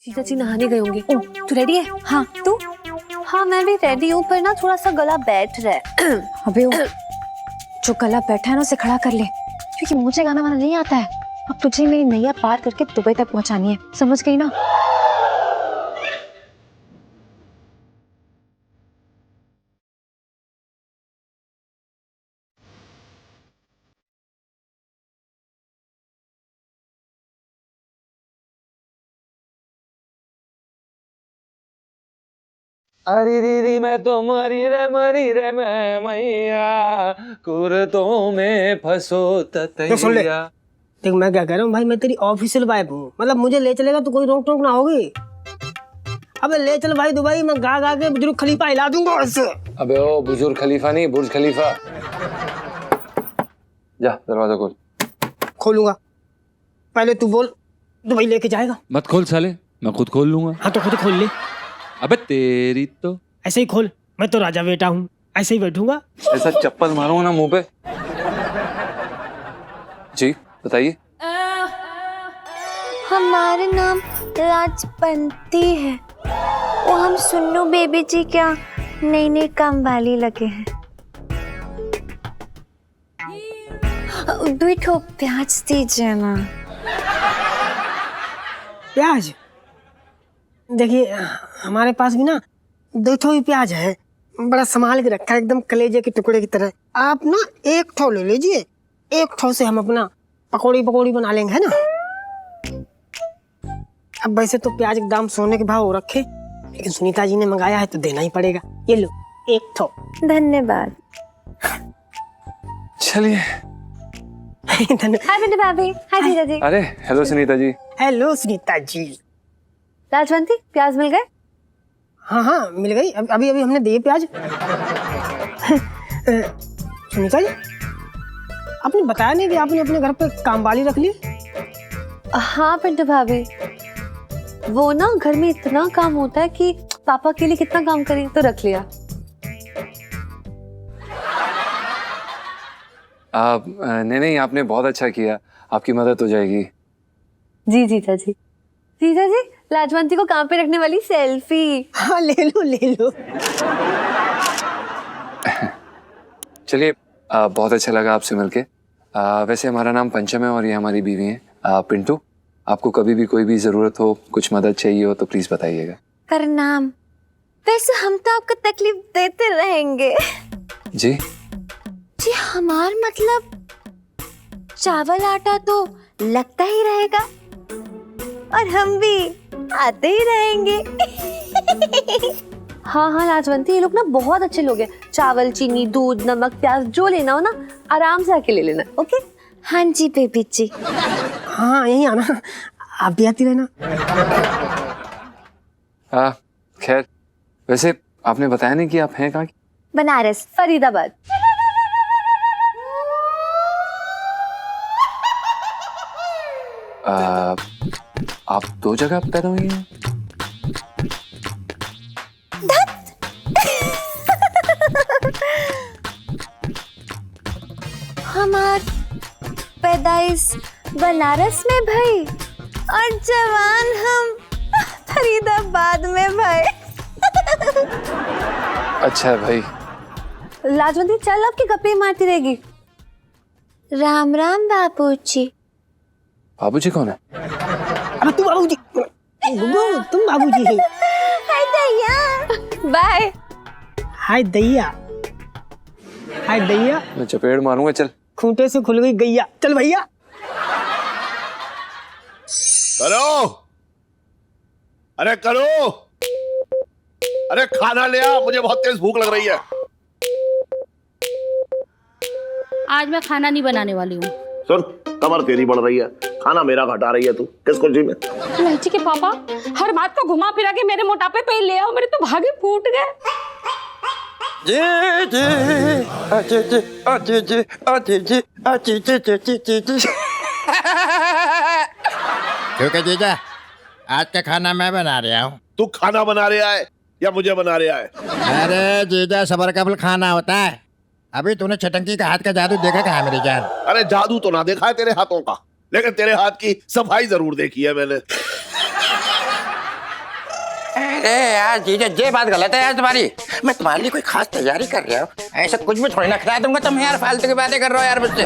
सीता जी नहाने गए होंगे। ओ, तू रेडी है? हाँ, तू? हाँ मैं भी रेडी हूँ, पर ना थोड़ा सा गला बैठ रहा है। अबे जो गला बैठा है ना उसे खड़ा कर ले, क्योंकि मुझे गाना वाना नहीं आता है। अब तुझे मेरी नैया पार करके दुबई तक पहुंचानी है, समझ गई ना? अरे दीदी मैं तो मरी रे मैं मैया कुर्तों में फंसो सुन ले। ततैया। देख मैं क्या कह रहा हूँ भाई, मैं तेरी ऑफिशियल वाइफ हूँ, मतलब मुझे ले चलेगा तो कोई रोक टोक ना होगी। अबे ले चल भाई दुबई, मैं गा गा के बुजुर्ग खलीफा हिला दूंगा उससे। अबे ओ बुजुर्ग खलीफा नहीं, बुर्ज खलीफा। जा दरवाजा खोल। खोलूंगा, पहले तू बोल दुबई लेके जाएगा? मत खोल साले, मैं खुद खोल लूंगा। हाँ तो खुद खोल ले। अबे तेरी तो। ऐसे ही खोल, मैं तो राजा बेटा हूँ, ऐसे ही बैठूंगा। ऐसा चप्पल मारूंगा ना मुंह पे। जी बताइए। हमारा नाम लाजपंती है। वो हम सुन्नू बेबी जी क्या नई नई काम वाली लगे हैं। दो ठो प्याज दीजिए ना। प्याज? देखिए हमारे पास भी ना दो ठो ही प्याज है, बड़ा संभाल के रखा है, एकदम कलेजे के टुकड़े की तरह। आप ना एक ठो ले लीजिए, एक ठो से हम अपना पकौड़ी बना लेंगे, है ना? अब वैसे तो प्याज के दाम सोने के भाव रखे, लेकिन सुनीता जी ने मंगाया है तो देना ही पड़ेगा। ये लो एक ठो। धन्यवाद। चलिए। धन्यवाद। हाय बिंदु भाभी। हाय जीजा जी। अरे हेलो सुनीता जी। हेलो सुनीता जी। लाजवंती प्याज मिल गए? हाँ मिल गई, अभी हमने दिए प्याज। सुनीता जी आपने बताया नहीं कि आपने अपने घर पे कामवाली रख ली? हाँ पिंटू भाभी, वो ना घर में इतना काम होता है कि पापा के लिए कितना काम करें, तो रख लिया। नहीं आपने बहुत अच्छा किया, आपकी मदद हो जाएगी। जी जीजा जी। जीजा जी लाजवंती को काम पे रखने वाली सेल्फी। हाँ ले लो। चलिए बहुत अच्छा लगा आपसे मिलके। वैसे हमारा नाम पंचम है और ये हमारी बीवी है पिंटू। आपको कभी भी कोई भी जरूरत हो, कुछ मदद चाहिए हो तो प्लीज बताइएगा। प्रणाम। वैसे हम तो आपको तकलीफ देते रहेंगे। जी हमार मतलब चावल आटा तो लगता ही रहेगा और हम भी आते ही रहेंगे। हाँ लाजवंती, ये लोग ना बहुत अच्छे लोग हैं। चावल, चीनी, दूध, नमक, प्याज जो लेना हो ना आराम से आके ले लेना। ओके? हाँ जी बेबी जी। हाँ यही आना, आप भी आती रहना। खैर वैसे आपने बताया नहीं कि आप हैं कहाँ की? बनारस, फरीदाबाद। आप दो जगह पैदा हुई हैं? हमार पैदाइश बनारस में भाई और जवान हम फरीदाबाद में भाई। अच्छा है भाई। लाजवंती चल, आपकी गप्पे मारती रहेगी। राम राम बाबूजी। बाबूजी कौन है? अब तू बाबूजी, तुम बाबूजी। हाय दैया। बाय। हाय दैया। मैं चपेड़ मारूंगा। चल। खूंटे से खुल गई गैया। चल भैया। करो, अरे करो, अरे खाना ले आ, मुझे बहुत तेज भूख लग रही है। आज मैं खाना नहीं बनाने वाली हूँ। सुन, कमर तेरी बढ़ रही है, खाना मेरा घटा रही है तू। किस खुशी में? लड़की के पापा हर बात को घुमा फिरा के मेरे मोटापे पे ही ले आओ, मेरे तो भागे फूट गए। क्योंकि जीजा आज का खाना मैं बना रहा हूँ। तू खाना बना रहा है या मुझे बना रहा है? अरे जीजा सबर का फल खाना होता है। अभी तूने छटंकी का हाथ का जादू देखा कहाँ मेरी जान? अरे जादू तो ना देखा है तेरे हाथों का, लेकिन तेरे हाथ की सफाई जरूर देखी है मैंने। अरे यार जीजा ये बात गलत है यार तुम्हारी। मैं तुम्हारे लिए कोई खास तैयारी कर रहा हूँ, ऐसा कुछ भी थोड़ी ना खिला दूंगा। तुम यार फालतू की बातें कर रहे हो यार मुझसे।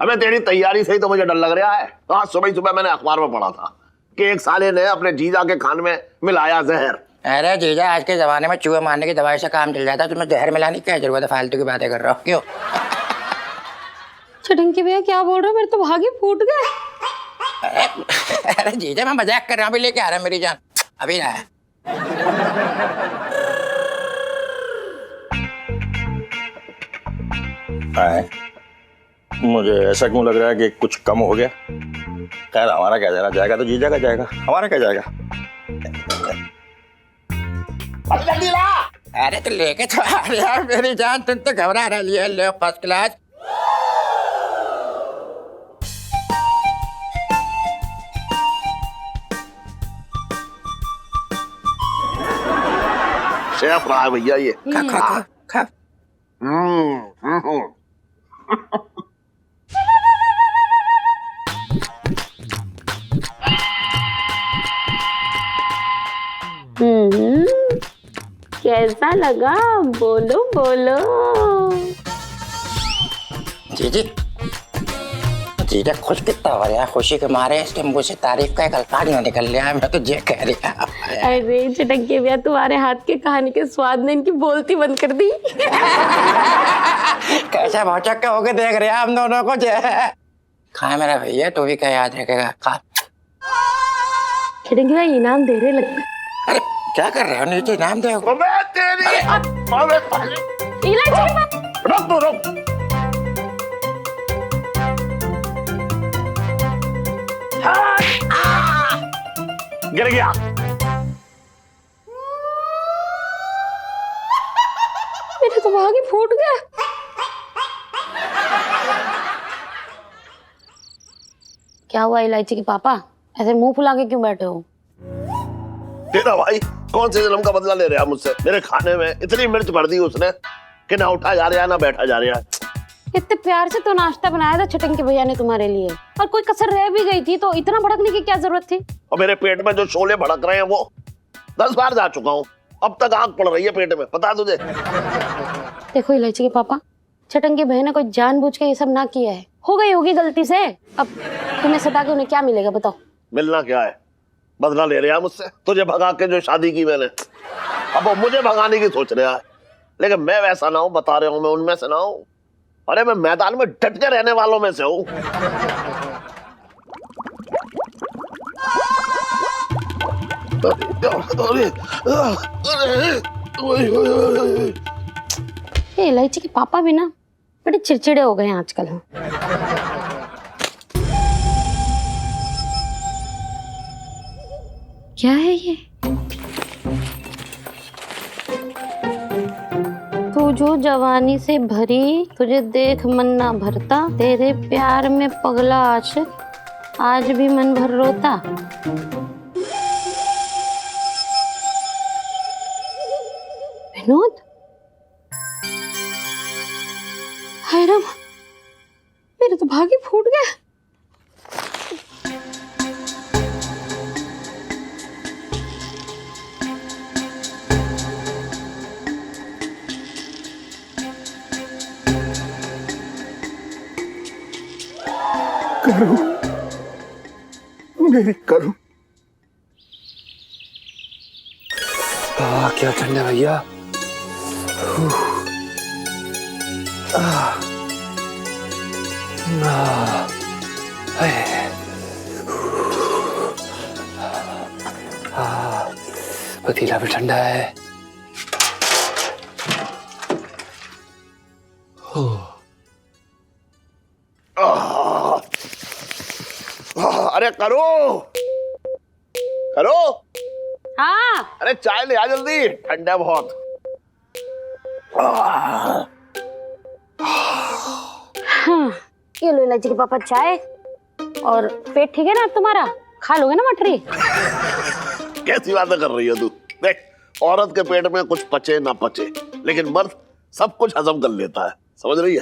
अबे तेरी तैयारी से ही तो मुझे डर लग रहा है। आज सुबह सुबह मैंने अखबार में पढ़ा था कि एक साले ने अपने जीजा के खान में मिलाया जहर। अरे जीजा आज के जमाने में चूहे मारने की दवाई से काम चल जाता है, तुम्हें जहर मिलाने की क्या जरूरत है? फालतू की बातें कर रहे हो क्यों? छटंकी भैया क्या बोल रहे हो, मेरे तो भागे फूट गए। अरे जीजा मैं मजाक कर रहा हूँ, अभी लेके आ रहा है मेरी जान, अभी ना। मुझे ऐसा क्यों लग रहा है कि कुछ कम हो गया। खैर हमारा क्या जाएगा, जाएगा तो जीजा का जाएगा, हमारा क्या जाएगा। अरे तो लेके तो आ रहे यार मेरी जान, तुम तो घबरा रही है। लो फर्स्ट क्लास। शेफ रहा है भैया ये। खा खा खा खा। कैसा लगा, बोलो बोलो। जीजी जीजा खुश कितना हो रहा है, खुशी के मारे इसके मुंह से तारीफ का एक अल्फाज ना निकल रहा है। मैं तो ये कह रहा। अरे छटंकी भैया तुम्हारे हाथ के कहानी के स्वाद ने इनकी बोलती बंद कर दी। कैसा भौचक के होके देख रहे हैं हम दोनों को। खा मेरा भैया, तू भी क्या याद रखेगा। खा। छटंकी भैया इनाम दे रहे लगता है। अरे क्या कर रहे हो, नीचे इनाम दे। अबे तेरी रुक तो रुक। गिर गया। मेरे तो भागे फूट गया। क्या हुआ इलायची के पापा, ऐसे मुंह फुला के क्यों बैठे हो? तेरा भाई कौन से जन्म का बदला ले रहा है मुझसे? मेरे खाने में इतनी मिर्च भर दी उसने कि ना उठा जा रहा है ना बैठा जा रहा है। इतने प्यार से तो नाश्ता बनाया था छटंकी भैया ने तुम्हारे लिए, और कोई कसर रह भी गई थी तो इतना भड़कने की क्या जरूरत थी? और मेरे पेट में जो शोले भड़क रहे हैं वो 10 बार जा चुका हूँ, अब तक आग पड़ रही है पेट में, पता तुझे? देखो इलायची के पापा, छटंकी भैया ने कोई जानबूझ के ये सब ना किया है, हो गई होगी गलती से। अब तुम्हें सता के उन्हें क्या मिलेगा बताओ? मिलना क्या है, बदला ले रहा है मुझसे। तुझे भगा के जो शादी की मैंने, अब वो मुझे भगाने की सोच रहा है। लेकिन मैं वैसा ना हूं, बता रहा हूं, मैं उनमें से ना हूं। अरे मैं मैदान में डट के रहने वालों में से हूं। ये इलायची के पापा भी ना बड़े चिड़चिड़े हो गए हैं आजकल। क्या है ये? तू जो जवानी से भरी, तुझे देख मन ना भरता, तेरे प्यार में पगला आशिक आज भी मन भर रोता। विनोद, हाय राम, मेरे तो भागे फूट गया। मेरी करूं। क्या ठंडा भैया। पतीला भी ठंडा है। अरे करो करो। हाँ अरे चाय ले आ जल्दी, ठंडा है बहुत। हाँ, ये लो इलायची के पापा चाय। और पेट ठीक है ना तुम्हारा? खा लोगे ना मठरी? कैसी बातें कर रही हो तू? देख औरत के पेट में कुछ पचे ना पचे, लेकिन मर्द सब कुछ हजम कर लेता है, समझ रही है?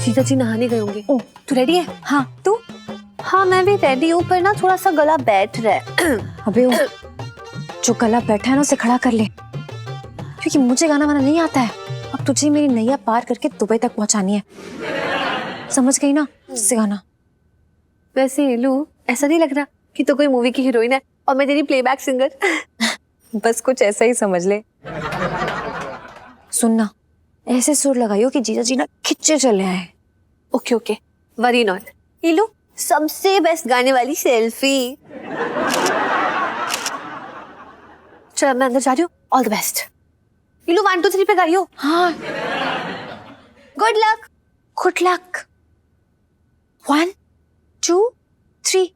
सीता जी नहाने गए होंगे। ओ तू रेडी है? हाँ तू? हाँ मैं भी रेडी हूँ, पर ना थोड़ा सा गला बैठ रहा है। अबे ओ, जो गला बैठा है ना उसे खड़ा कर ले, क्योंकि मुझे गाना वाना नहीं आता है। अब तुझे मेरी नैया पार करके दुबई तक पहुंचानी है, समझ गई ना? इससे गाना। वैसे इलू, ऐसा नहीं लग रहा कि तो कोई मूवी की हीरोइन है और मैं तेरी प्लेबैक सिंगर? बस कुछ ऐसा ही समझ ले। सुनना, ऐसे सुर लगाइयो कि जीजा जी ना खिच्चे चले आए। Okay okay, worry not. इलू, सबसे बेस्ट गाने वाली सेल्फी। चल मैं अंदर जा रही हूँ। All the best. इलू 1 2 3 पे गाइयो। हाँ गुड लक। Good luck. 1 2 3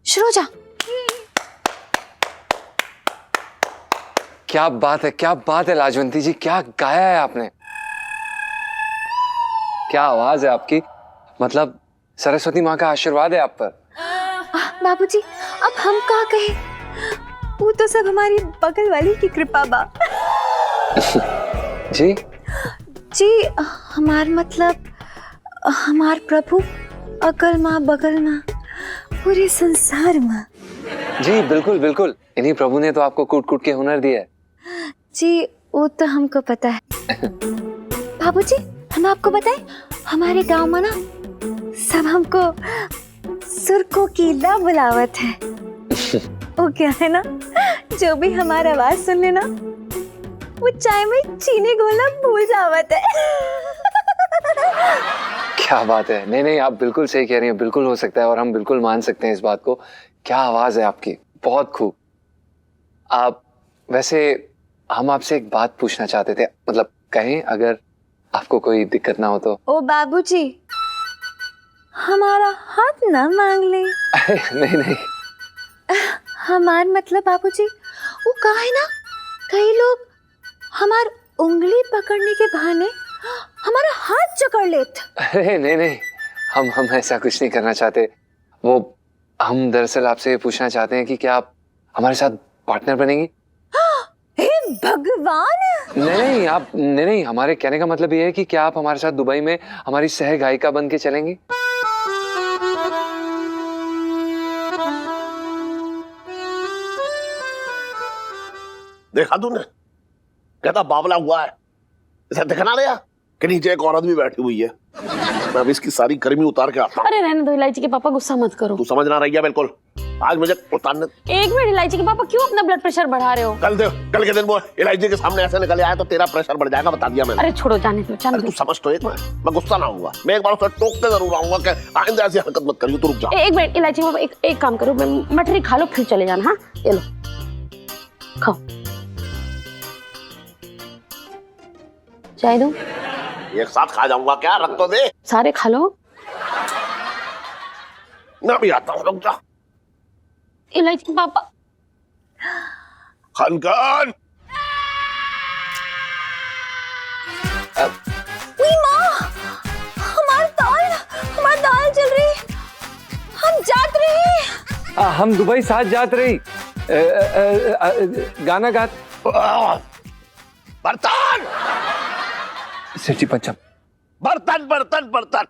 शुरू हो जा। क्या बात है लाजवंती जी, क्या गाया है आपने, क्या आवाज है आपकी, मतलब सरस्वती माँ का आशीर्वाद है आप पर। बाबूजी, अब हम क्या कहें, वो तो सब हमारी बगल वाली की कृपा बा। जी जी, हमार मतलब हमार प्रभु अकल माँ बगल माँ पूरे संसार माँ। जी बिल्कुल बिल्कुल, इन्हीं प्रभु ने तो आपको कूट कूट के हुनर दिया है। जी वो तो हमको पता है। बाबूजी, हम आपको बताएं, हमारे गांव में ना सब हमको सुरको कीला बुलावत है। वो क्या है ना, जो भी हमारा आवाज सुन लेना वो चाय में चीनी घोलना भूल जावत है। क्या बात है, नहीं आप बिल्कुल सही कह रही हैं, बिल्कुल हो सकता है और हम बिल्कुल मान सकते हैं इस बात को। क्या आवाज है आपकी, बहुत खूब। आप वैसे हम आपसे एक बात पूछना चाहते थे, मतलब कहें अगर आपको कोई दिक्कत ना हो तो। ओ बाबूजी, हमारा हाथ ना मांग ले। नहीं हमार मतलब बाबूजी, वो कहा है ना, कई लोग हमार उंगली पकड़ने के बहाने हमारा हाथ जकड़ लेते। अरे नहीं हम ऐसा कुछ नहीं करना चाहते। वो हम दरअसल आपसे पूछना चाहते हैं कि क्या आप हमारे साथ पार्टनर बनेंगी? हे भगवान! नहीं, हमारे कहने का मतलब ये है कि क्या आप हमारे साथ दुबई में हमारी सह गायिका बन के चलेंगी? देखा तूने, कहता बावला हुआ है, इसे दिखना रहा कि नीचे एक औरत भी बैठी हुई है। मैं अभी इसकी सारी गर्मी उतार के आता हूँ। अरे रहने दो इलायची के पापा, गुस्सा मत करो। तू समझ ना रही है बिल्कुल, आज मुझे उतारने। एक मिनट इलायची के पापा, क्यों अपना ब्लड प्रेशर बढ़ा रहे हो? कल के दिन वो इलायची के सामने ऐसे निकल आया तो तेरा प्रेशर बढ़ जाएगा, बता दिया मैंने। अरे छोड़ो, जाने दो जाने तू दो। समझ तो एक मैं गुस्सा ना होऊंगा, मैं एक बार उसे टोकते जरूर आऊंगा कि आइंदा ऐसी हरकत मत करियो। तू रुक जा। एक मिनट इलायची के पापा, एक काम करो, मठरी खा लो फिर चले जाना। हाँ ये लो, खाओ। चाय दूं? एक साथ खा जाऊंगा क्या, रख तो दे। सारे खा लो। मैं भी आता हूँ, रुक जा। इलायची के पापा। खनखन। हमार दाल जल रही, हम जात रहे। हम दुबई साथ जात रही, गाना गात। बर्तन सिटी पंचम। बर्तन बर्तन बर्तन,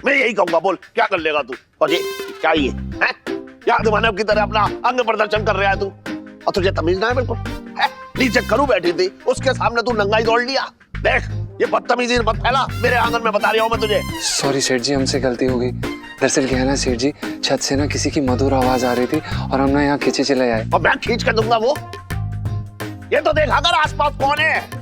मैं यही कहूंगा, बोल क्या कर लेगा तू? और ये क्या ये है, क्या मानव की तरह अपना अंग प्रदर्शन कर रहा है तू? और तुझे तमीज ना है बिल्कुल? नीचे करू बैठी थी, उसके सामने तू नंगा ही दौड़ लिया। देख, ये बदतमीजी मत फैला मेरे आंगन में, बता रहा हूं मैं तुझे। सॉरी सेठ जी, हमसे गलती हो गई। दरअसल क्या है ना सेठ जी, छत से ना किसी की मधुर आवाज आ रही थी और हम ना यहाँ खींचे चले आए। और मैं खींच कर दूंगा वो? ये तो देखा कर आसपास कौन है,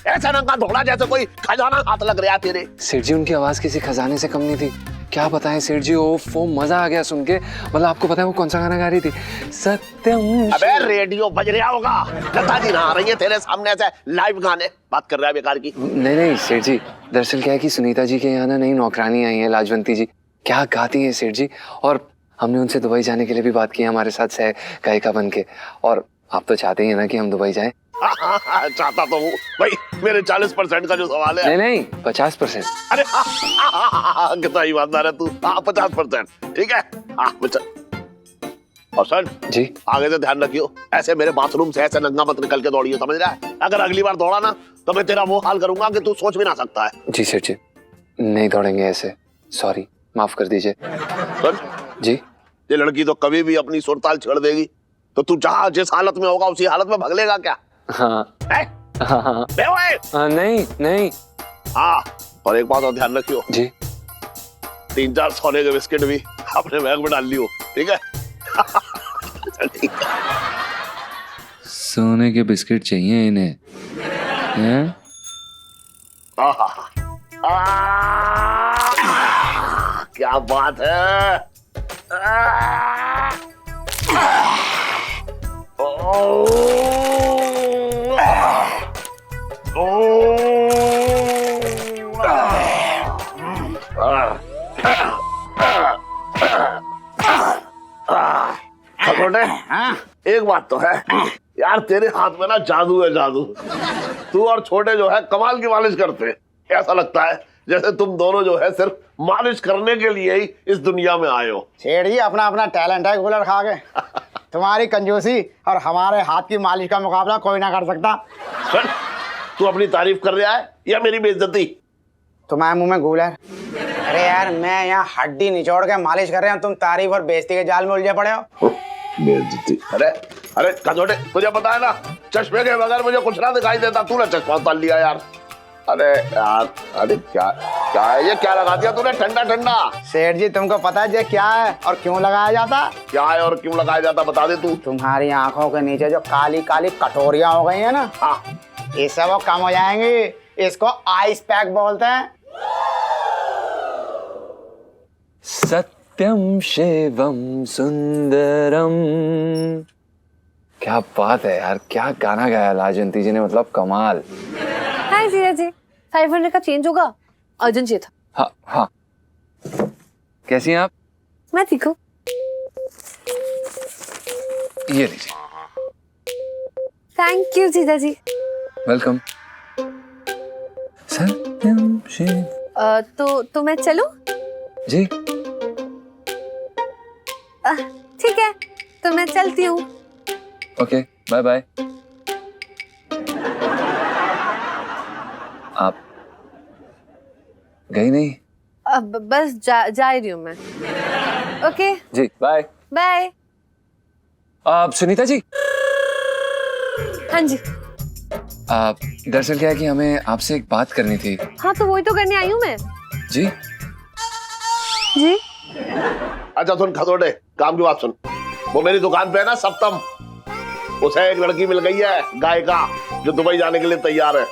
ऐसा नंगा दौड़ा जैसे कोई खजाना हाथ लग रहा तेरे। सेठ जी, उनकी आवाज किसी खजाने से कम नहीं थी। क्या बताएं सेठ जी, वो मजा आ गया सुन के। मतलब आपको पता है वो कौन सा गाना गा रही थी? सत्यम। अबे रेडियो बज रहा होगा, लता जी नहा रही है तेरे सामने ऐसे लाइव गाने बात कर रहा है बेकार की। नहीं सेठ जी, दरअसल क्या है कि सुनीता जी के यहाँ ना नई नौकरानी आई है, लाजवंती जी, क्या गाती है सेठ जी। और हमने उनसे दुबई जाने के लिए भी बात की है हमारे साथ सह गायिका बन के। और आप तो चाहते ही है ना कि हम दुबई जाएं। चाहता तो हूँ भाई, मेरे 40% का जो सवाल है। नहीं नहीं 50%। अरे कितना ईमानदार है तू। हाँ 50%, ठीक है। हाँ और सर जी आगे से ध्यान रखियो, ऐसे मेरे बाथरूम से ऐसे नंगा मत निकल के दौड़ियो, समझ रहा है? अगर अगली बार दौड़ा ना तो मैं तेरा वो हाल करूंगा कि तू सोच भी ना सकता है। जी सर जी, नहीं दौड़ेंगे ऐसे, सॉरी, माफ कर दीजिए। सुन जी, ये लड़की तो कभी भी अपनी सुरताल छेड़ देगी, तो तू जहाँ जिस हालत में होगा उसी हालत में भाग लेगा क्या? हाँ है? हाँ नहीं नहीं। हाँ और एक बात और ध्यान रखियो जी, 3-4 सोने के बिस्किट भी अपने बैग में डाल लियो, ठीक है? ठीक है। सोने के बिस्किट चाहिए इन्हें हैं? क्या बात है। एक बात तो है यार, तेरे हाथ में ना जादू है, जादू। तू और छोटे जो है कमाल की मालिश करते हैं। ऐसा लगता है जैसे तुम दोनों जो है सिर्फ मालिश करने के लिए ही इस दुनिया में आए हो। सेठ जी अपना अपना टैलेंट है कूलर खा के। तुम्हारी कंजूसी और हमारे हाथ की मालिश का मुकाबला कोई ना कर सकता। सुन, तू अपनी तारीफ कर रहा है या मेरी बेइज्जती? तुम्हारे मुंह में कूलर। अरे यार मैं यहाँ हड्डी निचोड़ के मालिश कर रहे हैं, तुम तारीफ और बेइज्जती के जाल में उलझे पड़े हो। बेइज्जती? अरे अरे कजोटे, तुझे पता है ना चश्मे के बगैर मुझे कुछ ना दिखाई देता, तूने चश्मा उतार लिया यार। अरे यार, अरे क्या क्या है ये, क्या लगा दिया तूने ठंडा ठंडा? सेठ जी तुमको पता है ये क्या है और क्यों लगाया जाता? क्या है और क्यों लगाया जाता बता दे तू। तुम्हारी आंखों के नीचे जो काली काली कटोरियां हो गई है ना, हाँ इससे वो कम हो जाएंगी। इसको आइस पैक बोलते हैं। सत्यम शिवम सुंदरम। क्या बात है यार, क्या गाना गाया लाजंती जी ने, मतलब कमाल। हाय जीजा जी, 500 का चेंज होगा, अर्जेंट चाहिए था। हाँ हाँ, कैसी हैं आप? मैं ठीक हूँ। ये लीजिए। थैंक यू जीजा जी। वेलकम। सत्यम शिव। तो मैं चलूं? जी ठीक है, तो मैं चलती हूँ। Okay, bye bye. आप गई नहीं? अब बस जा रही हूँ मैं। ओके जी बाय बाय। आप सुनीता जी? हाँ जी। आप दरअसल क्या है कि हमें आपसे एक बात करनी थी। हाँ तो वही तो करने आई हूँ मैं। जी जी अच्छा सुन खतोटे, काम की बात सुन। वो मेरी दुकान पे है ना सप्तम, उसे एक लड़की मिल गई है गायिका, जो दुबई जाने के लिए तैयार है।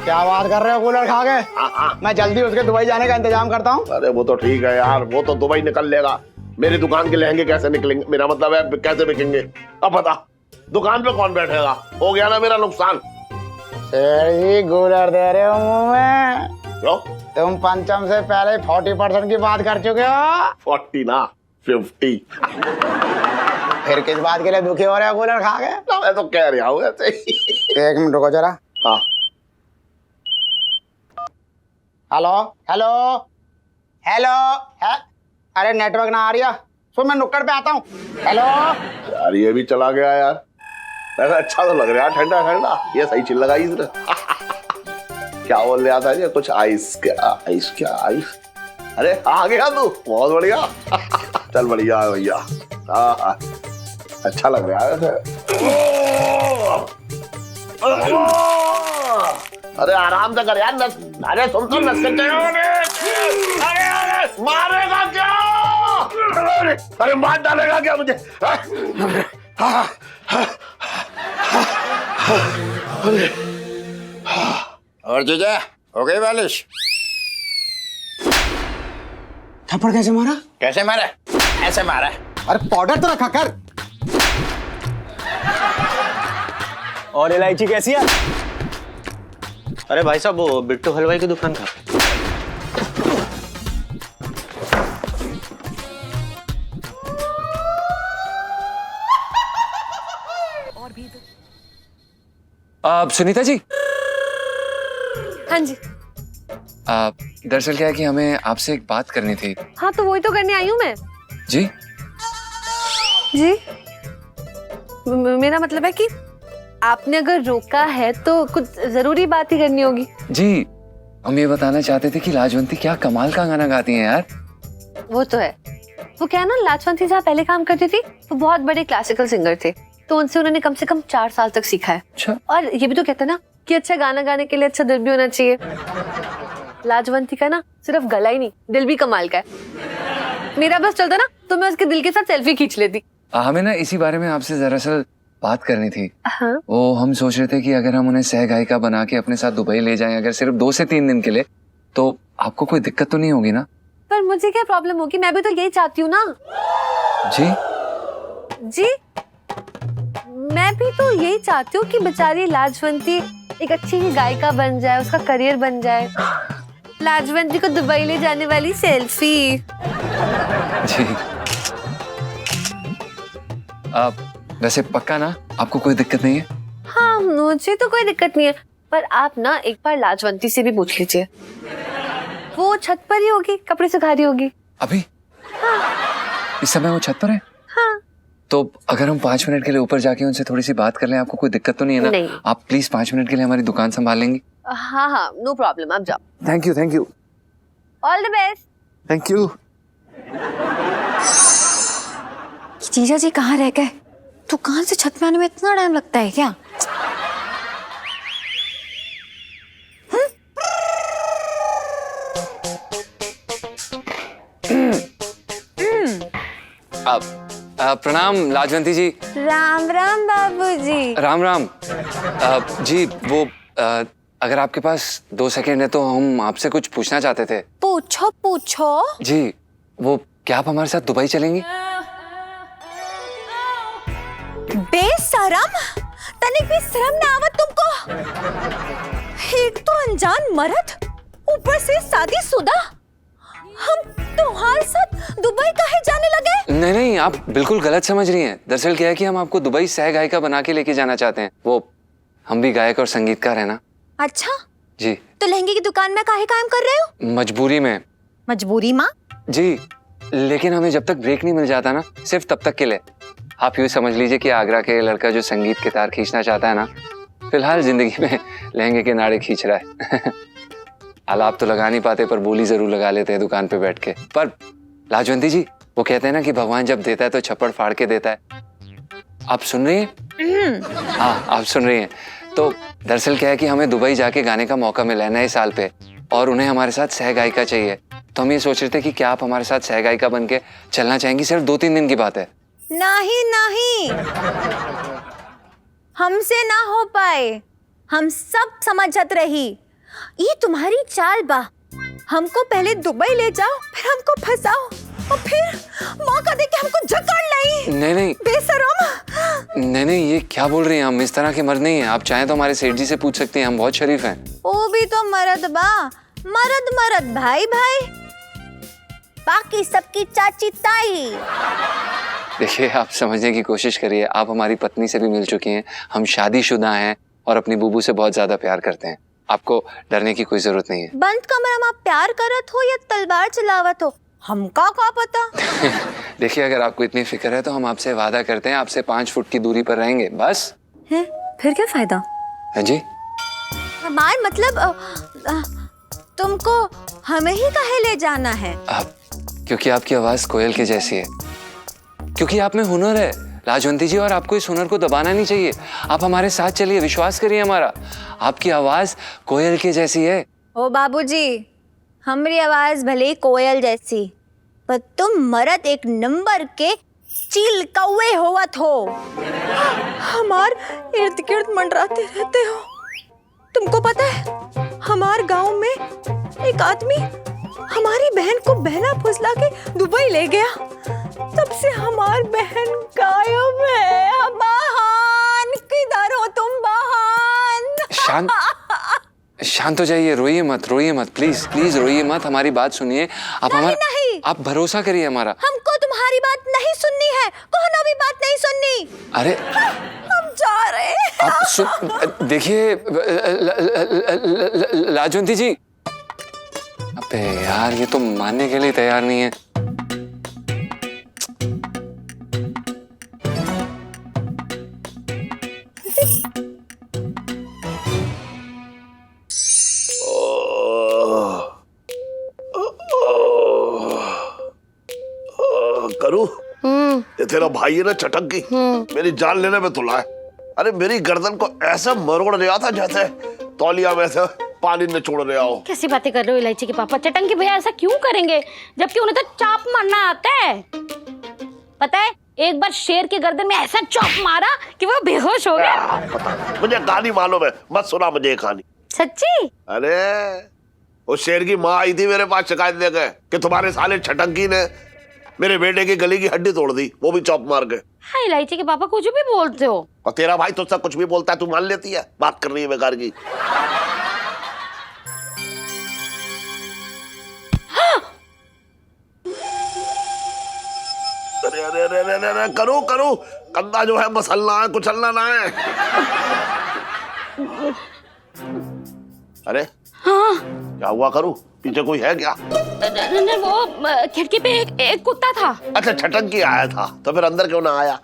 क्या बात कर रहे हो कूलर खा के? हाँ। मैं जल्दी उसके दुबई जाने का इंतजाम करता हूँ। अरे वो तो ठीक है यार, वो तो दुबई निकल लेगा। मेरी दुकान के लहंगे कैसे निकलेंगे, मेरा मतलब है कैसे बिकेंगे? अब बता, दुकान पे कौन बैठेगा? हो गया ना मेरा नुकसान। सेठ जी कूलर दे रहे हो मुंह में। क्यों? तुम पंचम से पहले 40% की बात कर चुके हो। 40 ना 50। फिर किस बात के लिए दुखी हो रहे हो कूलर खा के? मैं तो कह रहा हूँ ऐसे ही। 1 मिनट रुको जरा। हाँ हेलो हेलो हेलो है? अरे नेटवर्क ना आ रही है, सुन मैं नुक्कड़ पे आता हूँ। हेलो यार, ये भी चला गया यार। ऐसा अच्छा तो लग रहा है, ठंडा ठंडा। ये सही चिल लगाई इसने। क्या बोल रहा था ये, कुछ आइस क्या आइस? अरे आ गया तू, बहुत बढ़िया। चल बढ़िया है भैया। हाँ अच्छा लग रहा है। अरे आराम से कर यार, अरे सुन तो नस के अरे मारेगा क्या? अरे मार डालेगा क्या मुझे? और जीजा हो गई मालिश? थप्पड़ कैसे मारा? कैसे मारा? ऐसे मारा। अरे पाउडर तो रखा कर। और इलायची कैसी है? अरे भाई साहब वो बिट्टू हलवाई की दुकान का। सुनीता जी। हाँ जी। दरअसल क्या है कि हमें आपसे एक बात करनी थी। हाँ तो वही तो करने आई हूँ मैं। जी जी मेरा मतलब है कि आपने अगर रोका है तो कुछ जरूरी बात ही करनी होगी। जी, हम ये बताना चाहते थे कि लाजवंती क्या कमाल का गाना गाती हैं यार। वो तो है। वो क्या है ना, लाजवंती जहाँ पहले काम करती थी वो बहुत बड़े क्लासिकल सिंगर थे, तो उनसे उन्होंने कम से कम 4 साल तक सीखा है। अच्छा। और ये भी तो कहते हैं ना कि अच्छा गाना गाने के लिए अच्छा दिल भी होना चाहिए। लाजवंती का ना सिर्फ गला ही नहीं, दिल भी कमाल का है। मेरा बस चलता ना तो मैं उसके दिल के साथ सेल्फी खींच लेती। हमें ना इसी बारे में आपसे दरअसल बात करनी थी। हाँ? वो हम सोच रहे थे कि अगर हम उन्हें सह गायिका बना के अपने साथ दुबई ले जाएं, अगर सिर्फ 2 से 3 दिन के लिए, तो आपको कोई दिक्कत तो नहीं होगी ना? पर मुझे क्या प्रॉब्लम होगी, मैं भी तो यही चाहती हूँ ना। जी जी मैं भी तो यही चाहती हूँ कि बेचारी लाजवंती एक अच्छी ही गायिका बन जाए, उसका करियर बन जाए। लाजवंती को दुबई ले जाने वाली सेल्फी। जी वैसे पक्का ना, आपको कोई दिक्कत नहीं है? हाँ मुझे तो कोई दिक्कत नहीं है, पर आप ना एक बार लाजवंती से भी पूछ लीजिए। वो छत पर ही होगी, कपड़े सुखा रही होगी अभी। हाँ। इस समय वो छत पर है? हाँ। तो अगर हम 5 मिनट के लिए ऊपर जाके उनसे थोड़ी सी बात कर लें, आपको कोई दिक्कत तो नहीं है ना? नहीं। आप प्लीज 5 मिनट के लिए हमारी दुकान संभाल लेंगी? हाँ हाँ नो प्रॉब्लम, आप जाओ। Thank you thank you. All the best. Thank you. जीजा जी कहाँ रह गए? दुकान से छत में आने में इतना टाइम लगता है क्या? प्रणाम लाजवंती जी। राम राम बाबूजी। राम राम। जी वो अगर आपके पास 2 सेकंड है तो हम आपसे कुछ पूछना चाहते थे। पूछो पूछो। जी वो क्या आप हमारे साथ दुबई चलेंगी? बेशरम, तनिक भी शर्म ना आवत तुमको? एक तो अनजान मर्द, ऊपर से शादीशुदा, हम तुम्हारे साथ दुबई काहे जाने लगे? नहीं नहीं, आप बिल्कुल गलत समझ रही हैं। दरअसल क्या है कि हम आपको दुबई सह गायिका बना के लेके जाना चाहते हैं। वो हम भी गायक और संगीतकार है ना। अच्छा जी। तो लहंगे की दुकान में काहे काम कर रहे हो? मजबूरी में। मजबूरी माँ? जी, लेकिन हमें जब तक ब्रेक नहीं मिल जाता ना, सिर्फ तब तक के लिए। आप यूँ समझ लीजिए कि आगरा के लड़का जो संगीत के तार खींचना चाहता है ना, फिलहाल जिंदगी में लहंगे के नाड़े खींच रहा है। आलाप तो लगा नहीं पाते, पर बोली जरूर लगा लेते हैं दुकान पे बैठ के। पर लाजवंती जी, वो कहते हैं ना कि भगवान जब देता है तो छप्पड़ फाड़ के देता है। आप सुन रही हैं? हाँ आप सुन रही हैं। तो दरअसल क्या है कि हमें दुबई जाके गाने का मौका मिला है नए साल पे, और उन्हें हमारे साथ सह गायिका चाहिए। तो हम ये सोच रहे थे कि क्या आप हमारे साथ सह गायिका बन के चलना चाहेंगी? सिर्फ 2-3 दिन की बात है। नहीं नहीं, हमसे ना हो पाए, हम सब समझत रही। ये तुम्हारी चाल बा, हमको पहले दुबई ले जाओ, फिर हमको फंसाओ, और फिर मौका देके हमको जकड़ लाई। नहीं नहीं बेशरम। नहीं नहीं, ये क्या बोल रही हैं? हम इस तरह के मर्द नहीं हैं। आप चाहें तो हमारे सेठ जी से पूछ सकती हैं, हम बहुत शरीफ हैं। वो भी तो मर्द बा, मर्द मर्द भाई भाई, बाकी सबकी चाची ताई। देखिए, आप समझने की कोशिश करिए। आप हमारी पत्नी से भी मिल चुकी हैं, हम शादीशुदा हैं और अपनी बुबू से बहुत ज्यादा प्यार करते हैं। आपको डरने की कोई जरूरत नहीं है। बंद कमरा में आप प्यार करत हो या तलवार चलावत हो, हमका का पता? देखिए, अगर आपको इतनी फिक्र है तो हम आपसे वादा करते हैं, आपसे 5 फुट की दूरी पर रहेंगे बस। है? फिर क्या फायदा? हाँ जी। हमार मतलब तुमको हमें ही काहे ले जाना है? क्योंकि आपकी आवाज कोयल की जैसी है, क्योंकि आप में हुनर है लाजवंती जी, और आपको इस हुनर को दबाना नहीं चाहिए। आप हमारे साथ चलिए, विश्वास करिए हमारा। आपकी आवाज कोयल की जैसी है। ओ बाबूजी, हमारी आवाज भले ही कोयल जैसी, पर तुम मर्द एक नंबर के चील कौवे होवत हो। हमार इर्द गिर्द मंडराते रहते हो। तुमको पता है, हमार गांव में एक आदमी हमारी बहन को बहना फुसला के दुबई ले गया। तब से हमार बहन गायब है। बहन, किधर हो तुम बहन? शांत हो जाइए, रोइए मत प्लीज प्लीज रोइए मत, हमारी बात सुनिए। आप हमारा नहीं, आप भरोसा करिए हमारा। हमको तुम्हारी बात नहीं सुननी है, कोनो भी बात नहीं सुननी। अरे हम जा रहे हैं। आप देखिए लाजवंती जी, अबे यार ये तो मानने के लिए तैयार नहीं है। करूं? ये तेरा भाई है ना चटंकी, मेरी जान लेने में तुला है। अरे मेरी गर्दन को ऐसा मरोड़ रहा था जैसे तौलिया में से पानी निचोड़ रहा हो। कैसी बातें कर रहे हो इलायची के पापा? चटंकी भैया ऐसा क्यों करेंगे जबकि उन्हें तो चाप मारना आता है। पता है एक बार शेर की गर्दन में ऐसा चॉप मारा कि वो बेहोश हो गया। पता है, मुझे कहानी मालूम है, मत सुना मुझे कहानी। सच्ची? अरे वो शेर की माँ आई थी मेरे पास शिकायत लेकर कि तुम्हारे साले चटंकी ने मेरे बेटे की गली की हड्डी तोड़ दी, वो भी चॉप मार के। हाँ इलायची के पापा कुछ भी बोलते हो। और तेरा भाई तुझसे कुछ भी बोलता है तू मान लेती है, बात कर रही है बेकार की। अरे अरे अरे अरे अरे करो करो, कंधा जो है मसलना है, कुचलना ना है। अरे हाँ क्या हुआ? करूं पीछे कोई है क्या? वो खिड़की पे एक कुत्ता था। अच्छा चटंकी आया था, तो फिर अंदर क्यों ना आया?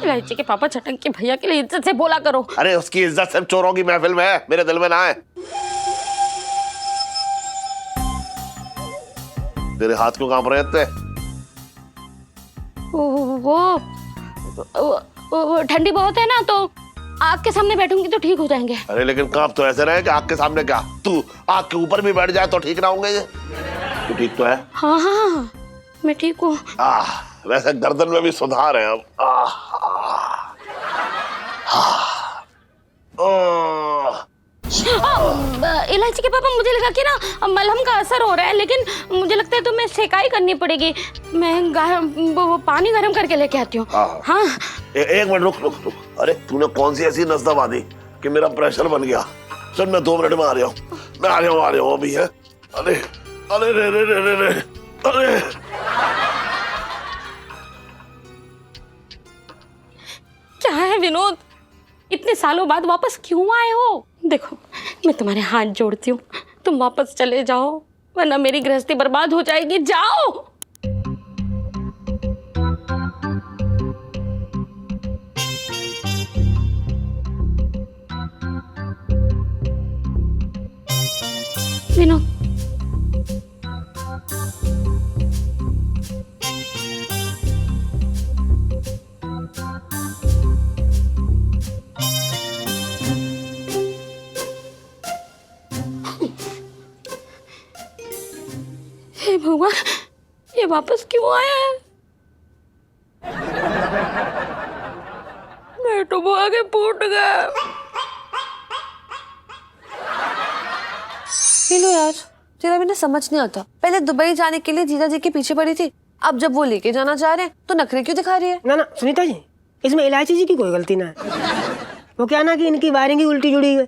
इलायची के पापा चटंकी भैया के लिए इज्जत से बोला करो। अरे उसकी इज्जत सिर्फ चोरों की महफिल में है, मेरे दिल में ना है। तेरे हाथ क्यों कांप रहे थे? वो ठंडी बहुत है ना, तो आग के सामने बैठूंगी तो ठीक हो जाएंगे। अरे लेकिन कांप तो ऐसे रहे कि आग के सामने क्या, तू आग के ऊपर भी बैठ जाए तो ठीक ना होंगे ये? तू ठीक तो है? हाँ हाँ मैं ठीक हूँ। वैसे गर्दन में भी सुधार है अब। इलायची के पापा मुझे लगा कि ना मलहम का असर हो रहा है, लेकिन मुझे लगता है तुम्हें सेकाई करनी पड़ेगी। मैं वो पानी गर्म करके लेके आती हूँ। हाँ एक मिनट रुक रुक रुक। अरे तूने कौन सी ऐसी नस दबा दी कि मेरा प्रेशर बन गया? चल मैं 2 मिनट में आ रहा हूँ, मैं आ रहा हूँ अभी है। अरे अरे रे रे रे रे रे अरे क्या है विनोद, इतने सालों बाद वापस क्यों आए हो? देखो मैं तुम्हारे हाथ जोड़ती हूँ, तुम वापस चले जाओ वरना मेरी गृहस्थी बर्बाद हो जाएगी। जाओ। विनोद हे भगवान, ये वापस क्यों आया है? मैं तो वो आगे फूट गया। लो यार, तेरा भी ना समझ नहीं आता। पहले दुबई जाने के लिए जीजा जी के पीछे पड़ी थी, अब जब वो लेके जाना चाह रहे हैं तो नखरे क्यों दिखा रही है? ना ना सुनीता जी, इसमें इलायची जी की कोई गलती ना है। वो क्या ना कि इनकी वायरिंग ही उल्टी जुड़ी है,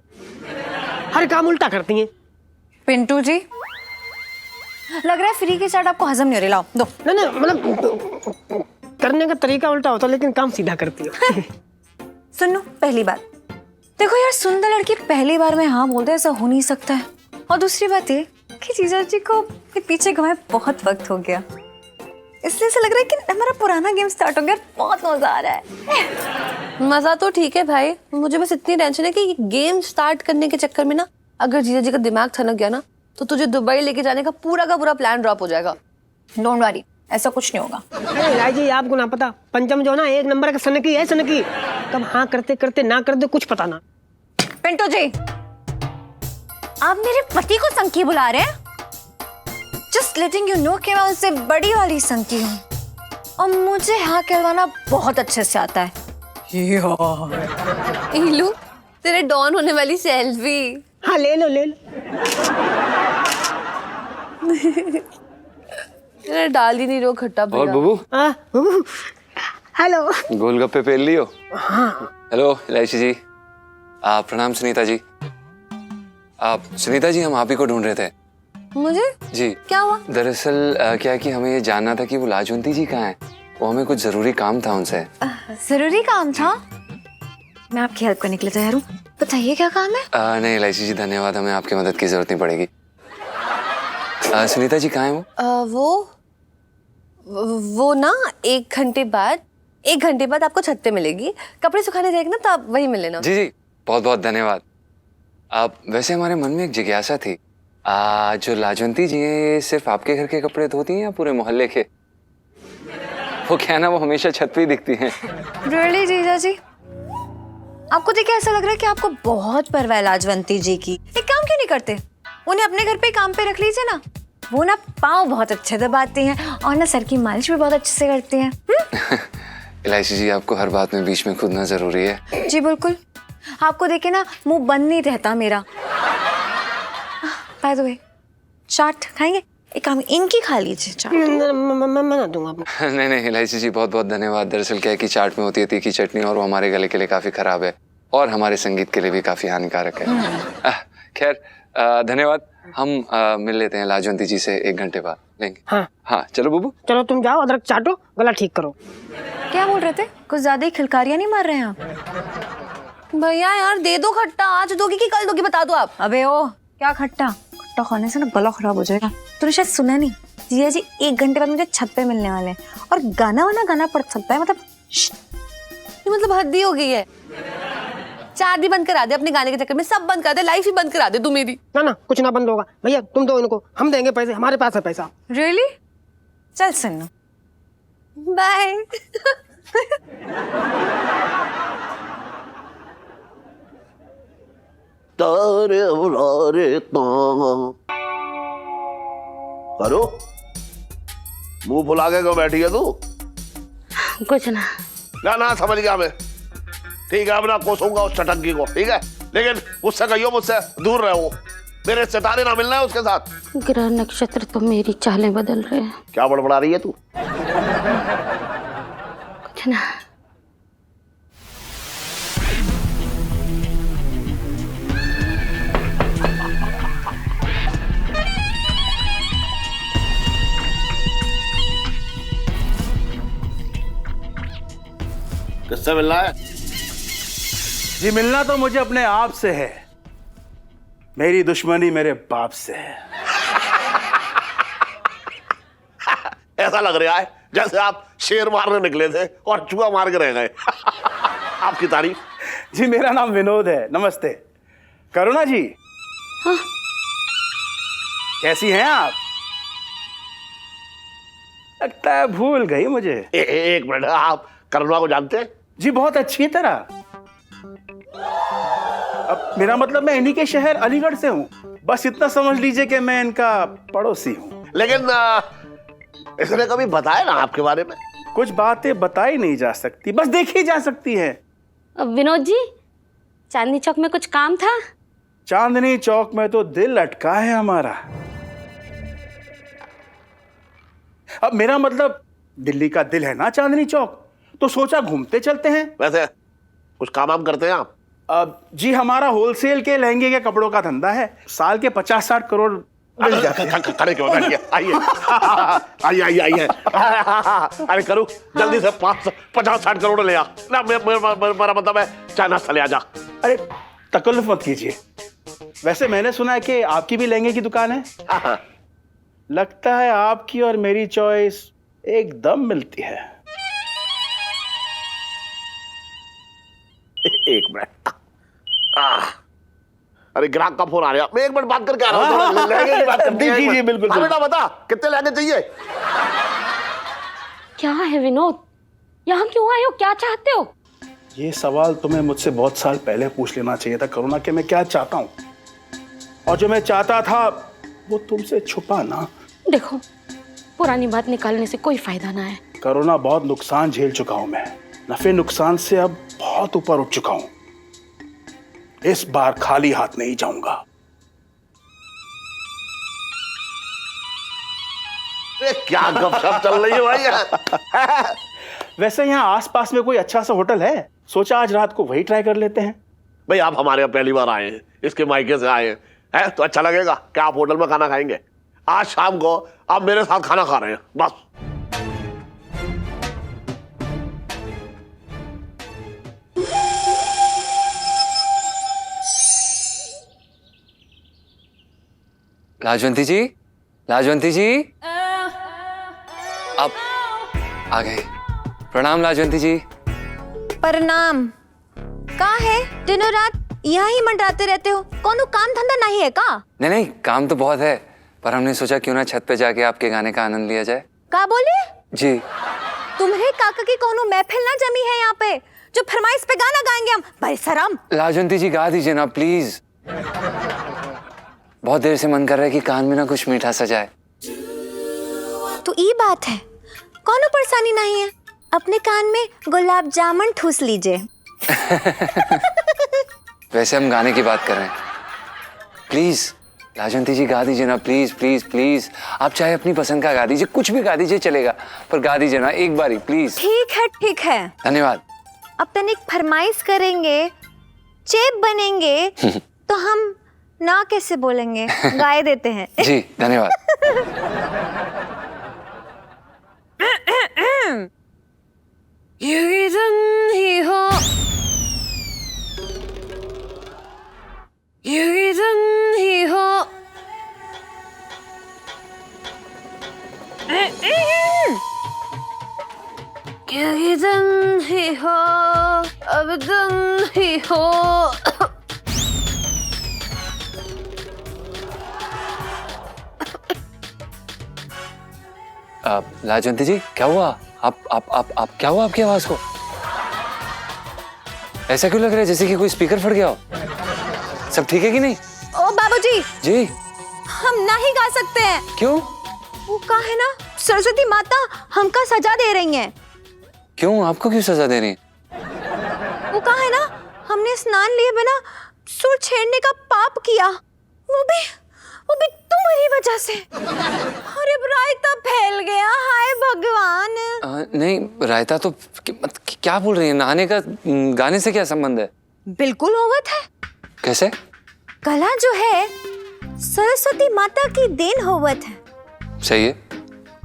हर काम उल्टा करती हैं। पिंटू जी लग रहा है फ्री की चाट आपको हजम नहीं हो रही, लाओ दो। ना ना मतलब करने का तरीका उल्टा होता लेकिन काम सीधा करती हो। सुनो, पहली बात देखो यार, सुंदर लड़की पहली बार में हाँ बोलते ऐसा हो नहीं सकता है। और दूसरी बात ये कि जीजा जी को पीछे घुमाए बहुत वक्त हो गया, इसलिए ऐसा लग रहा है कि हमारा पुराना गेम स्टार्ट हो गया। बहुत मजा आ रहा है। मजा तो ठीक है भाई, मुझे बस इतनी टेंशन है कि गेम स्टार्ट करने के चक्कर में ना अगर जीजा जी का दिमाग ठनक गया ना तो तुझे दुबई लेके जाने का पूरा प्लान ड्रॉप हो जाएगा। डोंट वरी, ऐसा कुछ नहीं होगा। राय जी आपको ना पता, पंचम जो ना 1 नंबर का सनकी है, सनकी। कब हाँ करते करते ना कर दे कुछ पता ना। पिंटू जी आप मेरे पति को संकी बुला रहे हैं? जस्ट लेटिंग यू नो कि मैं उनसे बड़ी वाली संकी हूँ और मुझे हाँ कहलवाना बहुत अच्छे से आता है। इलू, तेरे डॉन होने वाली सेल्फी। हाँ ले लो ले लो। तेरा डाल ही नहीं रहो खट्टा और बुबू? बुबू हेलो। गोलगप्पे पेल लियो? हाँ। हेलो इलायची जी। प्रणाम सुनीता जी। सुनीता जी हम आप ही को ढूंढ रहे थे। मुझे? जी क्या हुआ? दरअसल क्या कि हमें ये जानना था कि वो लाजवंती जी कहाँ हैं। वो हमें कुछ जरूरी काम था उनसे। जरूरी काम था? मैं आपकी हेल्प करने के लिए तैयार हूँ। बताइए क्या काम है? नहीं इलायची जी, धन्यवाद, हमें आपकी मदद की जरूरत नहीं पड़ेगी। सुनीता जी कहाँ है वो? वो ना 1 घंटे बाद आपको छत पे मिलेगी। कपड़े सुखाने जाएगी ना, तो आप वही मिल लेना। जी बहुत बहुत धन्यवाद। आप वैसे हमारे मन में एक जिज्ञासा थी, जो लाजवंती जी हैं सिर्फ आपके घर के कपड़े धोती हैं या पूरे मोहल्ले के? वो क्या ना, वो हमेशा छत पे ही दिखती हैं। रियली जीजा जी, आपको देख के ऐसा लग रहा है कि आपको बहुत परवाह है लाजवंती जी की। एक काम क्यों नहीं करते, उन्हें अपने घर पे काम पे रख लीजिए ना। वो ना पाँव बहुत अच्छे दबाती हैं और ना सर की मालिश भी बहुत अच्छे से करती हैं। इलायची जी, आपको हर बात में बीच में कूदना जरूरी है। जी बिल्कुल, आपको देखे ना मुंह बंद नहीं रहता मेरा। बाय द वे, चाट खाएंगे? एक काम, इनकी खा लीजिए चाट। मैं ना दूंगा आपको। नहीं इलायची जी, बहुत बहुत धन्यवाद। दरअसल क्या है कि चाट में होती है तीखी चटनी और वो हमारे गले के लिए काफी खराब है और हमारे संगीत के लिए भी काफी हानिकारक है। खैर धन्यवाद। हम मिल लेते हैं लाजवंती जी से 1 घंटे बाद लेंगे। हाँ चलो बुबू। चलो तुम जाओ, अदरक चाटो, गला ठीक करो। क्या बोल रहे थे? कुछ ज्यादा ही खिलकारियां नहीं मार रहे हैं आप? भैया यार दे दो खट्टा, आज दोगी कि कल दोगी बता दो आप। अबे ओ, क्या खट्टा? खट्टा खाने से ना गला खराब हो जाएगा। तूने शायद सुना नहीं, जीजा जी 1 घंटे बाद मुझे छत पे मिलने वाले हैं और गाना पड़ सकता है। मतलब हद ही हो गई है। चाट भी बंद करा दे अपने गाने के चक्कर में, सब बंद करा दे, लाइफ ही बंद करा दे तू मेरी। ना कुछ ना बंद होगा भैया, तुम दो इनको, हम देंगे पैसे, हमारे पास है पैसा। रियली? चल सुनो, बाय। करो, मुंह फुला के क्यों बैठी है तू? कुछ ना। ना समझ गया मैं। ठीक है, अब ना कोसूंगा उस चटंकी को, ठीक है? लेकिन मुझसे कहियो, मुझसे दूर रहो, मेरे सितारे ना मिलना है उसके साथ। ग्रह नक्षत्र तो मेरी चालें बदल रहे हैं। क्या बड़बड़ा रही है तू? कुछ ना। किससे मिलना है? जी मिलना तो मुझे अपने आप से है, मेरी दुश्मनी मेरे बाप से है। ऐसा लग रहा है जैसे आप शेर मारने निकले थे और चूहा मार के रह गए। आपकी तारीफ। जी मेरा नाम विनोद है, नमस्ते। करुणा जी। हाँ? कैसी हैं आप? लगता है भूल गई मुझे। एक मिनट, आप करुणा को जानते हैं? जी बहुत अच्छी तरह। अब मेरा मतलब मैं इन्हीं के शहर अलीगढ़ से हूँ, बस इतना समझ लीजिए कि मैं इनका पड़ोसी हूँ। लेकिन इसने कभी बताया ना आपके बारे में? कुछ बातें बताई नहीं जा सकती, बस देखी जा सकती है। अब विनोद जी, चांदनी चौक में कुछ काम था? चांदनी चौक में तो दिल अटका है हमारा। अब मेरा मतलब दिल्ली का दिल है ना चांदनी चौक, तो सोचा घूमते चलते हैं। वैसे कुछ काम करते हैं आप? अब जी हमारा होलसेल के लहंगे के कपड़ों का धंधा है, साल के 50-60 करोड़ मिल जाते हैं। खड़े क्यों बैठिए, आइए। अरे करूँ जल्दी से 50-60 करोड़ ले आ ना, मेरा मतलब है चाय नाश्ता ले आ जा। अरे तकल्लुफ मत कीजिए। वैसे मैंने सुना है कि आपकी भी लहंगे की दुकान है। लगता है आपकी और मेरी चॉइस एकदम मिलती है। एक मिनट। अरे ग्राहक का फोन आ रहा, मैं 1 मिनट बात करके आ रहा हूँ। लहंगे की बात करनी है। जी बिल्कुल। बेटा बता कितने लहंगे चाहिए? क्या है विनोद, यहाँ क्यों आए हो, क्या चाहते हो? ये सवाल तुम्हें मुझसे बहुत साल पहले पूछ लेना चाहिए था करुणा, कि मैं क्या चाहता हूँ, और जो मैं चाहता था वो तुमसे छुपा ना। देखो, पुरानी बात निकालने से कोई फायदा ना है। करुणा, बहुत नुकसान झेल चुका हूं मैं, नफे नुकसान से अब बहुत ऊपर उठ चुका हूं। इस बार खाली हाथ नहीं जाऊंगा। क्या गपशप चल रही है भाई? वैसे यहाँ आसपास में कोई अच्छा सा होटल है? सोचा आज रात को वही ट्राई कर लेते हैं। भाई आप हमारे यहाँ पहली बार आए हैं, इसके मायके से आए हैं, तो अच्छा लगेगा। क्या आप होटल में खाना खाएंगे? आज शाम को आप मेरे साथ खाना खा रहे हैं, बस। लाजवंती जी, लाजवंती जी, आप आ गए। प्रणाम लाजवंती जी। प्रणाम। कहाँ है? दिनों रात यहाँ ही मंडराते रहते हो, कोनो काम धंधा नहीं है का? नहीं नहीं, काम तो बहुत है, पर हमने सोचा क्यों ना छत पे जाके आपके गाने का आनंद लिया जाए। का बोले? जी। तुम्हारे काका की कोनो महफिल ना जमी है यहाँ पे जो फरमाइश पे गाना गाएंगे हम? भाई शर्म। लाजवंती जी गा दीजिए ना प्लीज। बहुत देर से मन कर रहा है कि कान में ना कुछ मीठा सा जाए। तो ये बात है, कोनो परेशानी नहीं है, अपने कान में गुलाब जामुन ठूस लीजिए। वैसे हम गाने की बात कर रहे हैं, प्लीज लाजवंती जी गा दीजिए ना प्लीज प्लीज प्लीज। आप चाहे अपनी पसंद का गा दीजिए, कुछ भी गा दीजिए चलेगा, पर गा दीजिए ना एक बारी प्लीज। ठीक है। धन्यवाद। अब तनिक फरमाइश करेंगे, चेप बनेंगे तो हम ना कैसे बोलेंगे, गाए देते हैं। जी धन्यवाद। ये दिन ही हो, ये दिन ही हो। ये दिन ही हो, अब दिन ही हो। लाजवंती जी क्या हुआ? आप क्या हुआ आपकी आवाज को? ऐसा क्यों लग रहा है जैसे कि कोई स्पीकर फट गया हो? सब ठीक है कि नहीं? ओ बाबूजी जी। हम नहीं गा सकते हैं। क्यों? वो का है ना, सरस्वती माता हमका सजा दे रही हैं। क्यों, आपको क्यों सजा दे रही हैं? वो का है ना, हमने स्नान लिए बिना सुर छेड़ने का पाप किया, वो भी तुम्हारी वजह से। अरे रायता फैल गया, हाय भगवान। नहीं रायता तो क्या बोल रही है? नहाने का गाने से क्या संबंध है? बिल्कुल होवत है। कैसे? कला जो है सरस्वती माता की देन होवत है। सही है।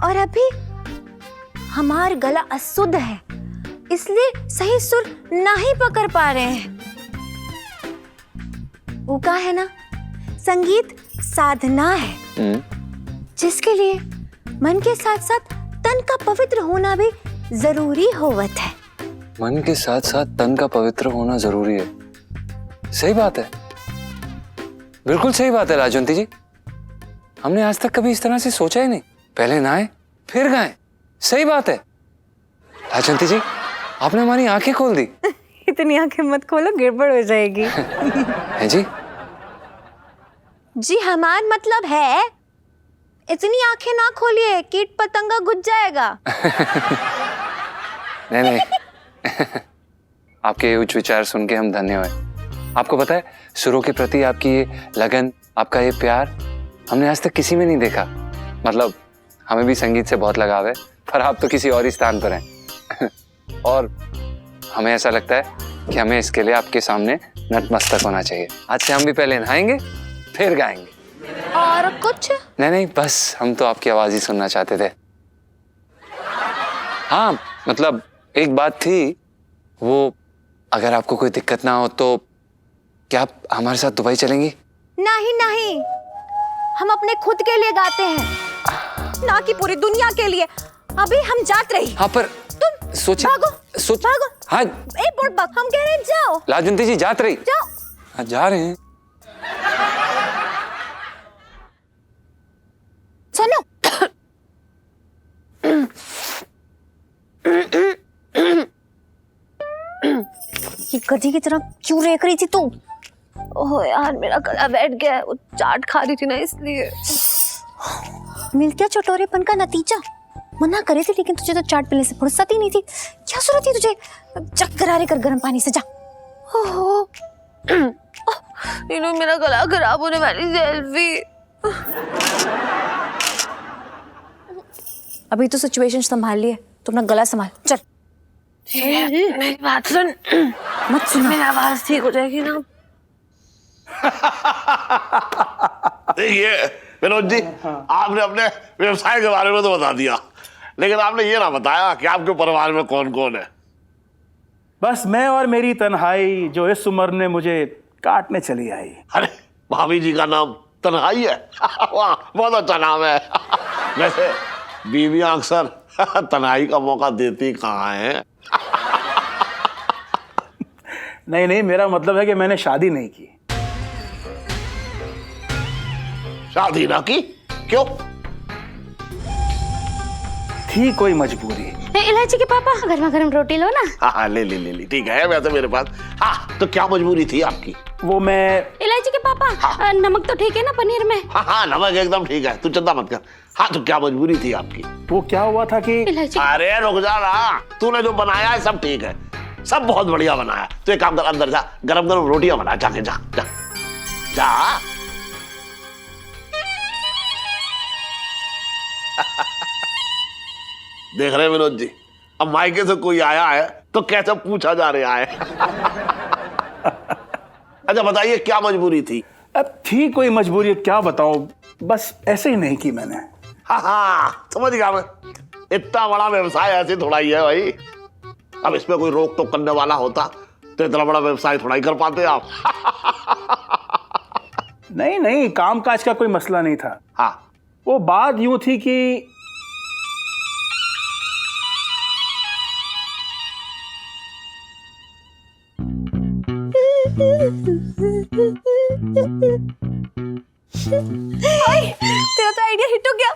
और अभी हमार गला अशुद्ध है, इसलिए सही सुर नहीं पकड़ पा रहे हैं। वो का है ना, संगीत साधना है जिसके लिए मन के साथ साथ तन का पवित्र होना भी जरूरी होवत है। मन के साथ साथ तन का पवित्र होना जरूरी है। सही बात है, बिल्कुल सही बात है लाजवंती जी। हमने आज तक कभी इस तरह से सोचा ही नहीं। पहले नहाए फिर गाएं। सही बात है लाजवंती जी, आपने हमारी आंखें खोल दी। इतनी आंखें मत खोलो, गड़बड़ हो जाएगी। है जी? जी हमार मतलब है, इतनी आंखें ना खोलिए, कीट पतंगा घुस जाएगा। नहीं आपके उच्च विचार सुन के हम धन्य हुए। आपको पता है, सुरों के प्रति आपकी ये लगन, आपका ये प्यार हमने आज तक किसी में नहीं देखा। मतलब हमें भी संगीत से बहुत लगाव है, पर आप तो किसी और ही स्थान पर हैं। और हमें ऐसा लगता है कि हमें इसके लिए आपके सामने नतमस्तक होना चाहिए। आज से हम भी पहले नहाएंगे फिर गाएंगे। और कुछ नहीं, बस हम तो आपकी आवाज ही सुनना चाहते थे। हाँ मतलब एक बात थी, वो अगर आपको कोई दिक्कत ना हो तो क्या आप हमारे साथ दुबई चलेंगी? नहीं, हम अपने खुद के लिए गाते हैं, ना कि पूरी दुनिया के लिए। अभी हम जात रही। हाँ पर तुम सोचिए, भागो। हाँ ए बोल बाप, हम कह रहे हैं जाओ। लाजवंती जी जात रही। जाओ। हाँ जा रहे हैं। सुनो। ये गधी की तरह क्यों रेख रही थी तू? ओह यार, मेरा गला बैठ गया, वो चाट खा रही थी ना इसलिए। मिल गया चटोरेपन का नतीजा। मना करे थे लेकिन तुझे तो चाट पीने से फुर्सत ही नहीं थी। क्या जरूरत थी तुझे? चक गरारे कर गर्म पानी से, जा। ओहो, मेरा गला खराब होने वाली सेल्फी। अभी तो सिचुएशन संभाल लिए, तुम अपना गला संभाल, चल। मेरी बात सुन, मत सुन, मेरी आवाज ठीक हो जाएगी ना। देखिए विनोद जी, आपने अपने व्यवसाय के बारे में तो बता दिया, लेकिन आपने ये ना बताया कि आपके परिवार में कौन कौन है। बस मैं और मेरी तन्हाई जो इस उम्र ने मुझे काटने चली आई। अरे भाभी जी का नाम तन्हाई है। वाह, बहुत अच्छा नाम है। वैसे बीवियां अक्सर तन्हाई का मौका देती कहाँ है? नहीं नहीं, मेरा मतलब है कि मैंने शादी नहीं की। शादी ना की? क्यों? थी कोई मजबूरी। इलायची के पापा गर्मा गर्म रोटी लो ना। हाँ, ले ठीक है, वैसे मेरे पास। हाँ, तो क्या मजबूरी थी आपकी? वो मैं इलायची के पापा नमक तो ठीक है ना पनीर में? हाँ, नमक एकदम ठीक है, तू चिंता मत कर। हाँ, तो क्या मजबूरी थी आपकी? वो क्या हुआ था कि अरे रुक जा ना, तूने जो बनाया है सब ठीक है, सब बहुत बढ़िया बनाया। तो एक काम कर, अंदर जा, गरम गरम रोटियां बना, जाके जा जा जा। देख रहे विनोद जी, अब मायके से कोई आया है तो कैसे पूछा जा रहा है। अच्छा बताइए, क्या मजबूरी थी? अब थी कोई मजबूरी, क्या बताऊं, बस ऐसे ही नहीं की मैंने। हाँ, समझ गया मैं। इतना बड़ा व्यवसाय ऐसे थोड़ा ही है भाई। अब इसमें कोई रोक टोक करने वाला होता तो इतना बड़ा व्यवसाय थोड़ा ही कर पाते आप। नहीं नहीं, काम काज का कोई मसला नहीं था। हाँ, वो बात यूं थी कि तेरा तो आइडिया हिट हो गया।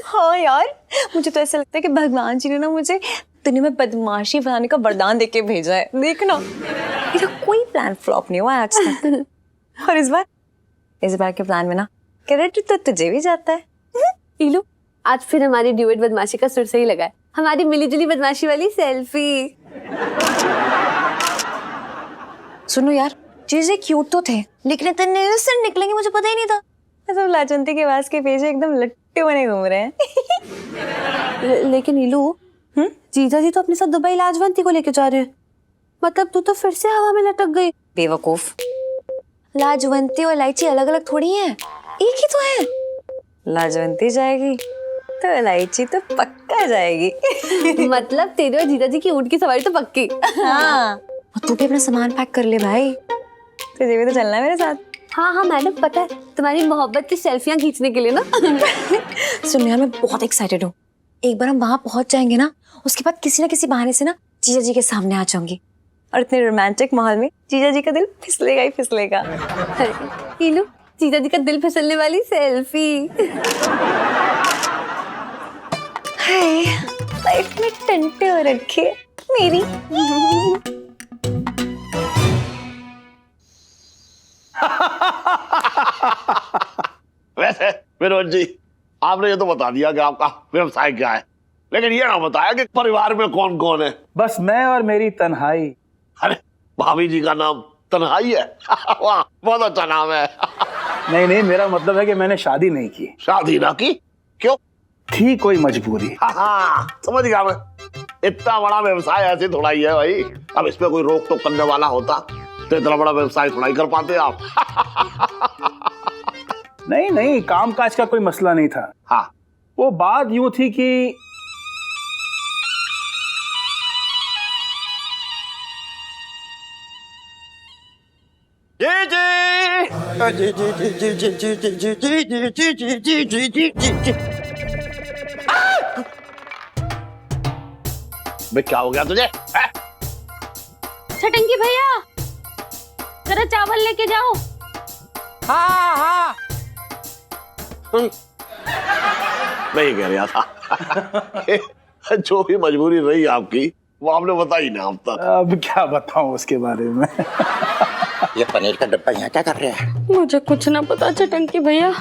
हाँ यार, मुझे तो ऐसा लगता है कि भगवान जी ने ना मुझे दुनिया में बदमाशी बनाने का वरदान देके भेजा है। देखना, मेरा कोई प्लान फ्लॉप नहीं हुआ आज तक। और इस बार के प्लान में ना क्रेडिट तो तुझे भी जाता है। इलू, आज फिर हमारी ड्यूएट बदमाशी का सुर सही लगा है। हमारी मिलीजुली बदमाशी वाली सेल्फी। सुनो यार, चीजें क्यूट तो थे, लेकिन इतने से निकलेंगे मुझे पता ही नहीं था। सब लाजवंती के आवाज के पीछे एकदम लट्टे बने घूम रहे हैं। लेकिन इलू, जीजा जी तो अपने साथ दुबई लाजवंती को लेके जा रहे हैं। मतलब तू तो फिर से हवा में लटक गई। बेवकूफ, लाजवंती और इलायची अलग अलग थोड़ी हैं, एक ही तो है। लाजवंती जाएगी तो इलायची तो पक्का जाएगी। मतलब तेरे और जीजा जी की ऊंट की सवारी तो पक्की। हाँ, और तू भी अपना सामान पैक कर ले भाई, तुझे भी तो चलना है मेरे साथ। हाँ मैडम, पता है तुम्हारी मोहब्बत की सेल्फियां खींचने के लिए ना। सुन यार, मैं बहुत एक्साइटेड हूँ। एक बार हम वहां पहुंच जाएंगे ना, उसके बाद किसी ना किसी बहाने से ना जीजा जी के सामने आ जाऊंगी, और इतने रोमांटिक माहौल में जीजा जी का दिल फिसलेगा ही फिसलेगा। इलू, जीजा जी का दिल फिसलने वाली सेल्फी। हाय, लाइफ में टंटे हो रखे मेरी। वैसे विनोद जी, आपने ये तो बता दिया कि आपका व्यवसाय क्या है, लेकिन ये ना बताया कि परिवार में कौन कौन है। बस मैं और मेरी तन्हाई। अरे, भाभी जी का नाम तन्हाई है? वाह, बहुत अच्छा नाम है। नहीं नहीं, मेरा मतलब है कि मैंने शादी नहीं की। शादी ना की? क्यों? थी कोई मजबूरी। हाँ, समझ गया मैं। इतना बड़ा व्यवसाय ऐसे थोड़ा ही है भाई। अब इसमें कोई रोक टोक करने वाला होता तो इतना बड़ा व्यवसाय थोड़ा ही कर पाते आप। नहीं नहीं, काम काज का कोई मसला नहीं था। हाँ, वो बात यूं थी कि क्या हो गया तुझे? छटंकी भैया, जरा चावल लेके जाओ। हाँ। मैं ये कह रहा था जो भी मजबूरी रही आपकी वो आपने बताई ना अब तक। अब क्या बताऊं उसके बारे में। ये पनीर का डब्बा यहाँ क्या कर रहा है? मुझे कुछ ना पता छटंकी भैया,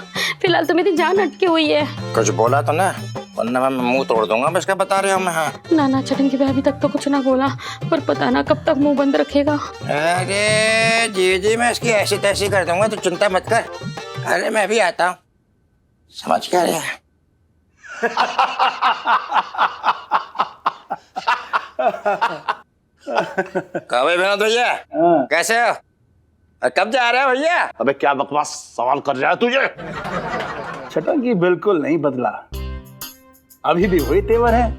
फिलहाल तो मेरी जान अटकी हुई है। कुछ बोला तो ना, वरना मैं मुंह तोड़ दूंगा। बस क्या बता रहे हो मैं? हाँ ना छटंकी भैया अभी तक तो कुछ ना बोला, पर पता ना कब तक मुंह बंद रखेगा। अरे जी, मैं इसकी ऐसी तैसी कर दूंगा, तो चिंता मत कर। अरे मैं भी आता हूँ, समझ क्या रहे हैं? कभी विनोद भैया, कैसे हो? कब जा रहे हो भैया? अबे क्या बकवास सवाल कर रहा है तुझे? छटंकी बिल्कुल नहीं बदला, अभी भी वही तेवर है।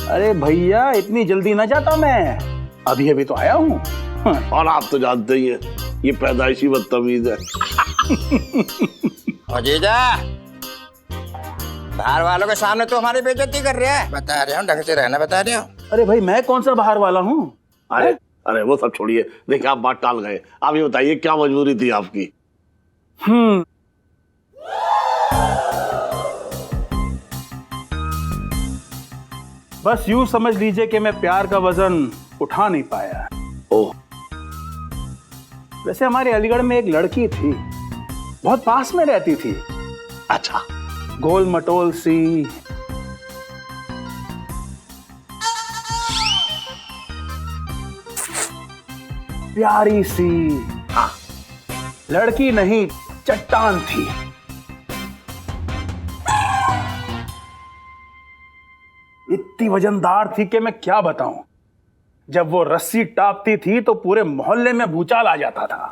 अरे भैया, इतनी जल्दी ना जाता मैं, अभी तो आया हूँ। और आप तो जानते ही हैं ये पैदाइशी बदतमीज है। और जीजा, बाहर वालों के सामने तो हमारी बेइज्जती कर रहे हैं। बता रहे हो, ढंग से रहना बता रहे हो। अरे भाई मैं कौन सा बाहर वाला हूँ? अरे अरे वो सब छोड़िए, देखिए आप बात टाल गए। आप ये बताइए क्या मजबूरी थी आपकी? बस यूं समझ लीजिए कि मैं प्यार का वजन उठा नहीं पाया। ओह, वैसे हमारे अलीगढ़ में एक लड़की थी, बहुत पास में रहती थी। अच्छा। गोल मटोल सी, प्यारी सी। हाँ। लड़की नहीं, चट्टान थी। इतनी वजनदार थी कि मैं क्या बताऊं। जब वो रस्सी टापती थी तो पूरे मोहल्ले में भूचाल आ जाता था।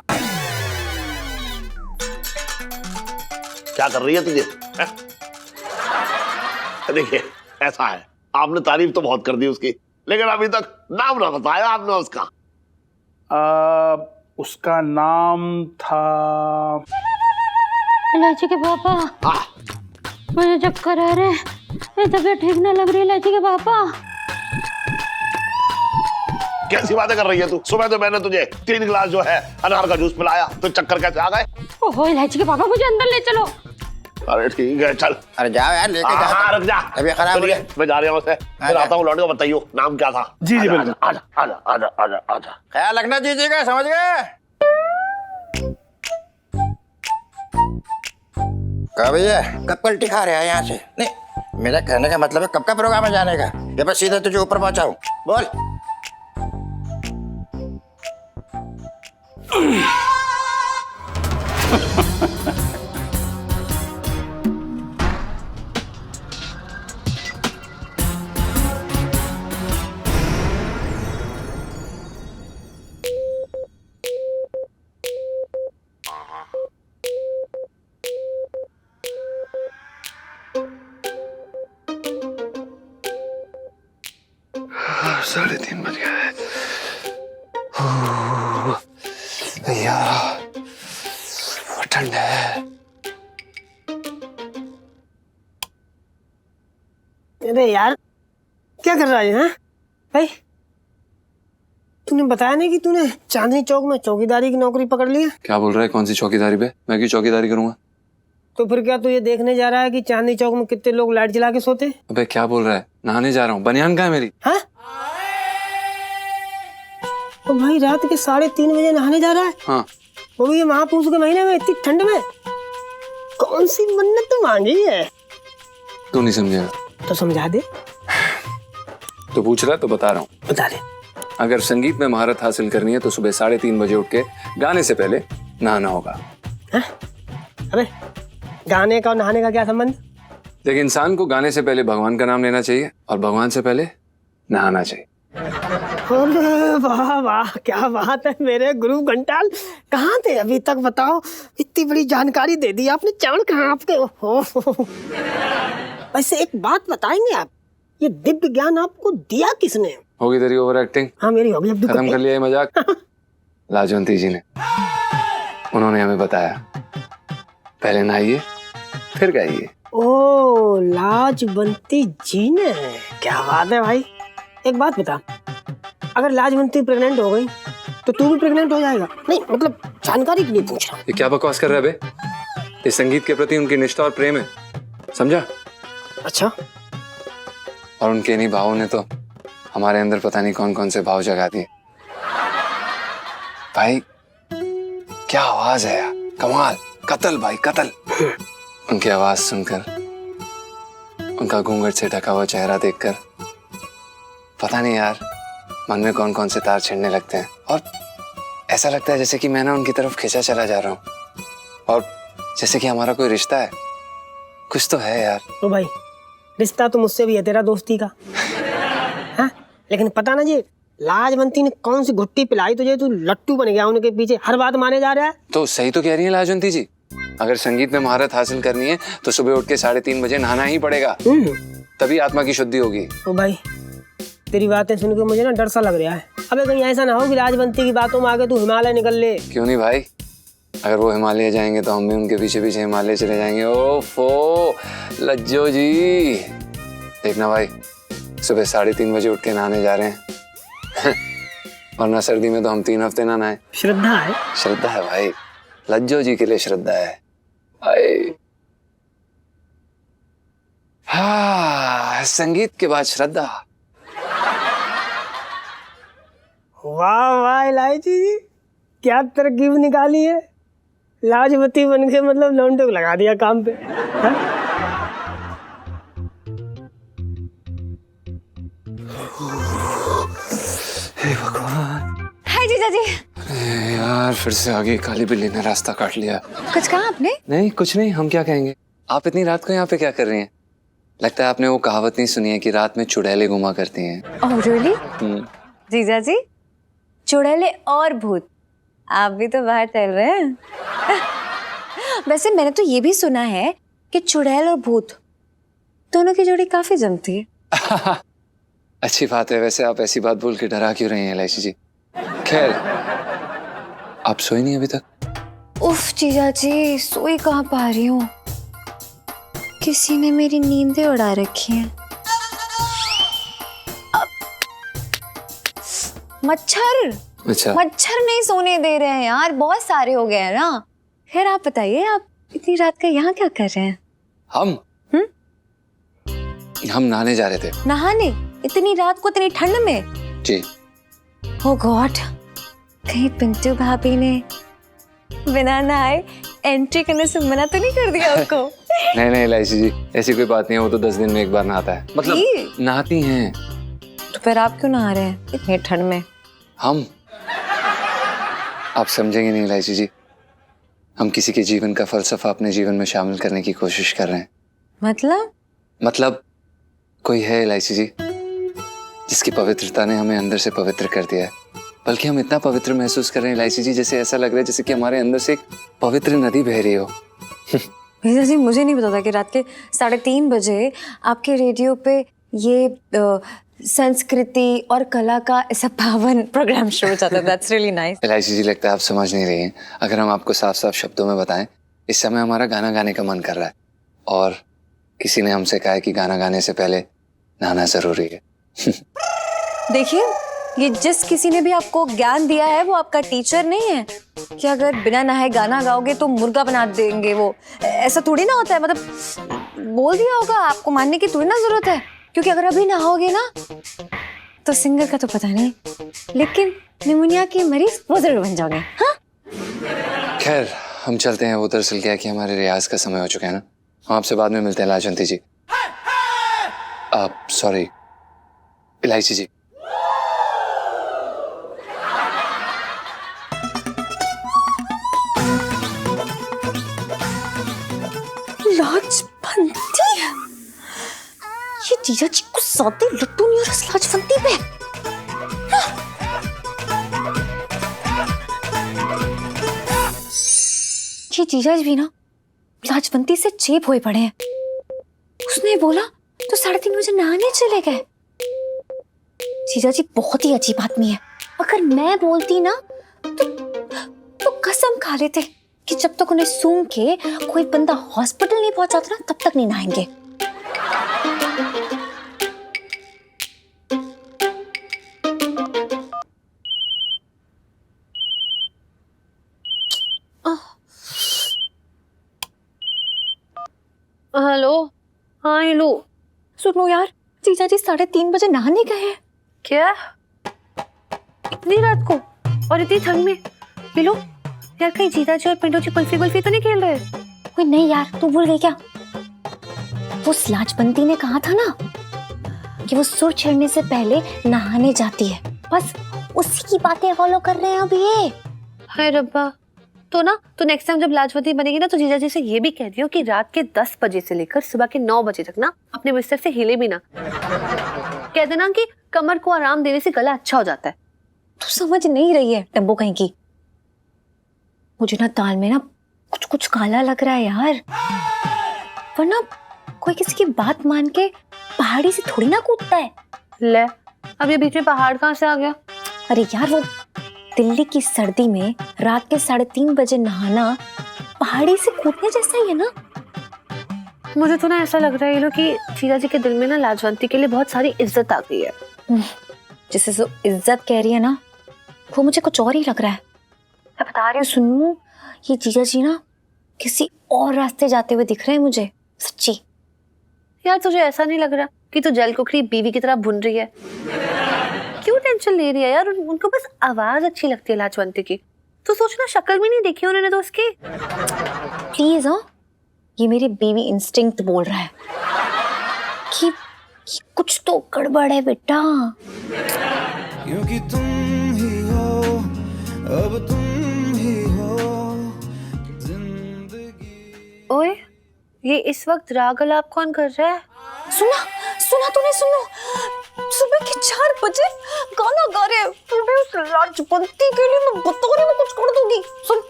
क्या कर रही है तुझे? देखिए ऐसा है, आपने तारीफ तो बहुत कर दी उसकी, लेकिन अभी तक नाम ना बताया आपने उसका। उसका नाम था इलायची के पापा। मुझे चक्कर आ रहे हैं, मेरी तबीयत ठीक ना लग रही। इलायची के पापा। कैसी बातें कर रही है तू? सुबह तो मैंने तुझे 3 गिलास जो है अनार का जूस पिलाया, तो चक्कर कैसे आ गए? ओहो इलायची के पापा, मुझे अंदर ले चलो। अरे ठीक है चल। अरे जाओ यार, लेके जाओ। हाँ रुक जा, अभी खराब हो गया। मैं जा रहा हूँ उसे, फिर आता हूँ लौट के। बताइयो नाम क्या था? जी जी बिल्कुल। आजा आजा आजा आजा आजा। ख्याल रखना जीजी का, समझ गए? कब ये कब पलटी खा रहे हैं यहाँ से? नहीं, मेरा कहने का मतलब है कब का प्रोग्राम है जाने का? ये बस सीधे तुझे ऊपर पहुंचाऊं। बोल। साढ़े 3 बज गए यार, बहुत ठंड है। अरे यार क्या कर रहा है हाँ? भाई तूने बताया नहीं कि तूने चांदनी चौक में चौकीदारी की नौकरी पकड़ ली है? क्या बोल रहा है? कौन सी चौकीदारी पे? मैं क्यों चौकीदारी करूंगा? तो फिर क्या तू ये देखने जा रहा है कि चांदनी चौक में कितने लोग लाइट जला के सोते? अबे क्या बोल रहा है? नहाने जा रहा हूँ। बनियान कहाँ है मेरी? हाँ? तो भाई रात के 3:30 बजे नहाने जा रहा है? हाँ। वो भी ये महापूस के महीने में, इतनी ठंड में? कौन सी मन्नत तो मांगी है? तू नहीं समझेगा तो समझा दे। तो पूछ रहा है तो बता रहा हूँ। बता दे। अगर संगीत में महारत हासिल करनी है तो सुबह 3:30 बजे उठ के गाने से पहले नहाना होगा। हाँ? अबे गाने का और नहाने का क्या संबंध? देख, इंसान को गाने से पहले भगवान का नाम लेना चाहिए और भगवान से पहले नहाना चाहिए। अरे वाह वाह, क्या बात है मेरे गुरु घंटाल। कहाँ थे अभी तक बताओ? इतनी बड़ी जानकारी दे दी आपने। चावल कहाँ आपके? ओहो। वैसे एक बात बताएंगे आप, ये दिव्य ज्ञान आपको दिया किसने? होगी तेरी ओवर एक्टिंग। हाँ मेरी होगी। अब खत्म कर लिया ये मजाक। लाजवंती जी ने, उन्होंने हमें बताया पहले नहाइए फिर गाइए। ओ लाजवंती जी ने, क्या बात है भाई। एक बात बता, अगर लाजवंती प्रेग्नेंट हो गई तो तू भी प्रेग्नेंट हो जाएगा? नहीं मतलब जानकारी के लिए पूछ रहा हूँ। ये क्या बकवास कर रहा है बे? इस संगीत के प्रति उनकी निष्ठा और प्रेम है, समझा? अच्छा। और उनके इन्हीं भावों ने तो हमारे अंदर पता नहीं कौन कौन से भाव जगा दिए। भाई क्या आवाज है यार, कमाल, कत्ल भाई कत्ल। उनकी आवाज सुनकर, उनका घूंघट से ढका हुआ चेहरा देखकर पता नहीं यार मन में कौन कौन से तार छिड़ने लगते हैं, और ऐसा लगता है जैसे कि मैं ना उनकी तरफ खिंचा चला जा रहा हूँ, और जैसे कि हमारा कोई रिश्ता है। कुछ तो है यार। तो भाई रिश्ता तो मुझसे भी है तेरा दोस्ती का। हाँ? लेकिन पता ना जी लाजवंती ने कौन सी घुट्टी पिलाई तुझे, तू लट्टू बन गया उनके पीछे, हर बात माने जा रहा है। तो सही तो कह रही है लाजवंती जी, अगर संगीत में महारत हासिल करनी है तो सुबह उठ के 3:30 बजे नहाना ही पड़ेगा, तभी आत्मा की शुद्धि होगी। ओ भाई तेरी बातें सुन के मुझे ना डर सा लग रहा है। अबे कहीं ऐसा ना हो कि लाजवंती की बातों में आगे तू हिमालय निकल ले। क्यों नहीं भाई, अगर वो हिमालय जाएंगे तो हम भी उनके पीछे पीछे हिमालय चले जाएंगे। ओफो लज्जो जी, देखना भाई सुबह 3:30 बजे उठ के नहाने जा रहे हैं वरना सर्दी में तो हम 3 हफ्ते ना नहाए। श्रद्धा है, श्रद्धा है भाई, लज्जो जी के लिए श्रद्धा है भाई। हाँ, संगीत के बाद श्रद्धा। वाह वाह इलायची जी, क्या तरकीब निकाली है। लाजवती बन के मतलब लौंडे को लगा दिया काम पे। हा? हे भगवान। हाय जीजा जी। अरे यार फिर से आगे काली बिल्ली ने रास्ता काट लिया। कुछ कहा आपने? नहीं कुछ नहीं, हम क्या कहेंगे। आप इतनी रात को यहाँ पे क्या कर रही हैं? लगता है आपने वो कहावत नहीं सुनी है कि रात में चुड़ैलें घुमा करती हैं। Oh really? जीजा जी, चुड़ैलें और भूत, आप भी तो बाहर टहल रहे हैं। वैसे मैंने तो ये भी सुना है कि चुड़ैल और भूत दोनों की जोड़ी काफी जमती है। अच्छी बात है। वैसे आप ऐसी बात बोल के डरा क्यों रही हैं इलायची जी? खैर आप सोई नहीं अभी तक? उफ जीजा जी, सोई कहाँ पा रही हूँ, किसी ने मेरी नींदें उड़ा रखी हैं। मच्छर अच्छा। मच्छर नहीं सोने दे रहे हैं यार, बहुत सारे हो गए हैं ना। खैर आप बताइए, आप इतनी रात का यहाँ क्या कर रहे हैं? हम नहाने जा रहे थे। नहाने? इतनी रात को, इतनी ठंड में? जी। ओह गॉड, कहीं पिंटू भाभी ने बिना नहाए एंट्री करने से मना तो नहीं कर दिया आपको? नहीं इलायची जी, ऐसी कोई बात नहीं है। वो तो 10 दिन में एक बार नहाता है, मतलब नहाती हैं। तो फिर आप क्यों नहा रहे हैं इतनी ठंड में? हम आप समझेंगे नहीं इलायची जी, हम किसी के जीवन का फलसफा अपने जीवन में शामिल करने की कोशिश कर रहे हैं। मतलब कोई है इलायची जी जिसकी पवित्रता ने हमें अंदर से पवित्र कर दिया है। बल्कि हम इतना पवित्र महसूस कर रहे हैं इलायची जी, जैसे ऐसा लग रहा है जैसे कि हमारे अंदर से एक पवित्र नदी बह रही हो। भैया जी, मुझे नहीं पता था कि रात के 3:30 बजे आपके रेडियो पे ये संस्कृति और कला का ऐसा पावन प्रोग्राम शुरू होता है। That's really nice. इलायची जी लगता है आप समझ नहीं रही हैं। अगर हम आपको साफ साफ शब्दों में बताएं, इस समय हमारा गाना गाने का मन कर रहा है और किसी ने हमसे कहा है कि गाना गाने से पहले नहाना जरूरी है। देखिए, ये जिस किसी ने भी आपको ज्ञान दिया है वो आपका टीचर नहीं है कि अगर बिना नहाए गाना गाओगे तो मुर्गा बना देंगे। वो ऐसा थोड़ी ना होता है, मतलब बोल दिया होगा, आपको मानने की थोड़ी ना जरूरत है। क्योंकि अगर अभी नहाओगे ना तो सिंगर का तो पता नहीं, लेकिन निमोनिया की मरीज वो जरूर बन जाओगे। हाँ? खैर हम चलते हैं। वो दरअसल क्या है कि हमारे रियाज का समय हो चुका है ना। हम आपसे बाद में मिलते हैं लाजवंती जी। सॉरी इलायची जी। लाजवंती, ये जीजा जी को साथी लट्टू नहीं और इस लाजवंती पे। ये जीजा जी भी ना लाजवंती से चेप हुए पड़े हैं। उसने बोला तो 3:30 बजे नहाने चले गए। जीजा जी बहुत ही अजीब आदमी है। अगर मैं बोलती ना तो कसम खा लेते कि जब तक उन्हें सूंघ के कोई बंदा हॉस्पिटल नहीं पहुंचाता ना तब तक नहीं नहाएंगे। हेलो। हाँ हेलो। सुनो यार, जीजा जी 3:30 बजे नहाने गए हैं। क्या? इतनी रात को और इतनी ठंड में? ये लो यार, कहीं जीजा जी और पिंटू जी कुल्फी तो नहीं खेल रहे? कोई नहीं यार, तू भूल गई क्या? वो लाजवंती ने कहा था ना कि वो सुर चढ़ने से पहले नहाने जाती है, बस उसी की बातें फॉलो कर रहे हैं अब ये। हाय रब्बा। तो नेक्स्ट टाइम जब लाजवंती बनेगी ना तो जीजा जी से ये भी कह दियो कि रात के 10 बजे से लेकर सुबह के 9 बजे तक ना अपने बिस्तर से हिले भी ना। कह देना कि कमर को आराम देने से गला अच्छा हो जाता है। तू समझ नहीं रही है टम्बो कहीं की। मुझे ना दाल में ना कुछ काला लग रहा है यार, वरना कोई किसी की बात मान के पहाड़ी से थोड़ी ना कूदता है। ले, अब ये बीच में पहाड़ कहाँ से आ गया? अरे यार, वो दिल्ली की सर्दी में रात के 3:30 बजे नहाना पहाड़ी से कूदने जैसा ही है ना। मुझे तो ना ऐसा लग रहा है ये लोग कि जीजा जी के दिल में ना लाजवंती के लिए बहुत सारी इज्जत आ गई है। जिसे जो इज्जत कह रही है ना, वो मुझे कुछ और ही लग रहा है। मैं बता रही हूँ सुनू, ये जीजा जी ना किसी और रास्ते जाते हुए दिख रहे हैं मुझे, सच्ची। यार तुझे ऐसा नहीं लग रहा कि तू जल कुकड़ी बीवी की तरह भुन रही है? क्यों टेंशन ले रही है यार? उनको बस आवाज अच्छी लगती है लाजवंती की। तो सोचना, शक्ल भी नहीं देखी उन्होंने तो उसकी। प्लीज हाँ, ये मेरी बेबी इंस्टिंक्ट बोल रहा है कि कुछ तो गड़बड़ है बेटा। क्योंकि तुम ही हो, अब तुम ही हो जिंदगी। ओए, ये इस वक्त राग अलाप कौन कर रहा है? सुना तूने? सुनो, सुबह के 4 बजे गाना गा रहे हैं। तुम्हें उस लाजवंती के लिए मैं बता रही हूँ, कुछ कर दूंगी। सुन,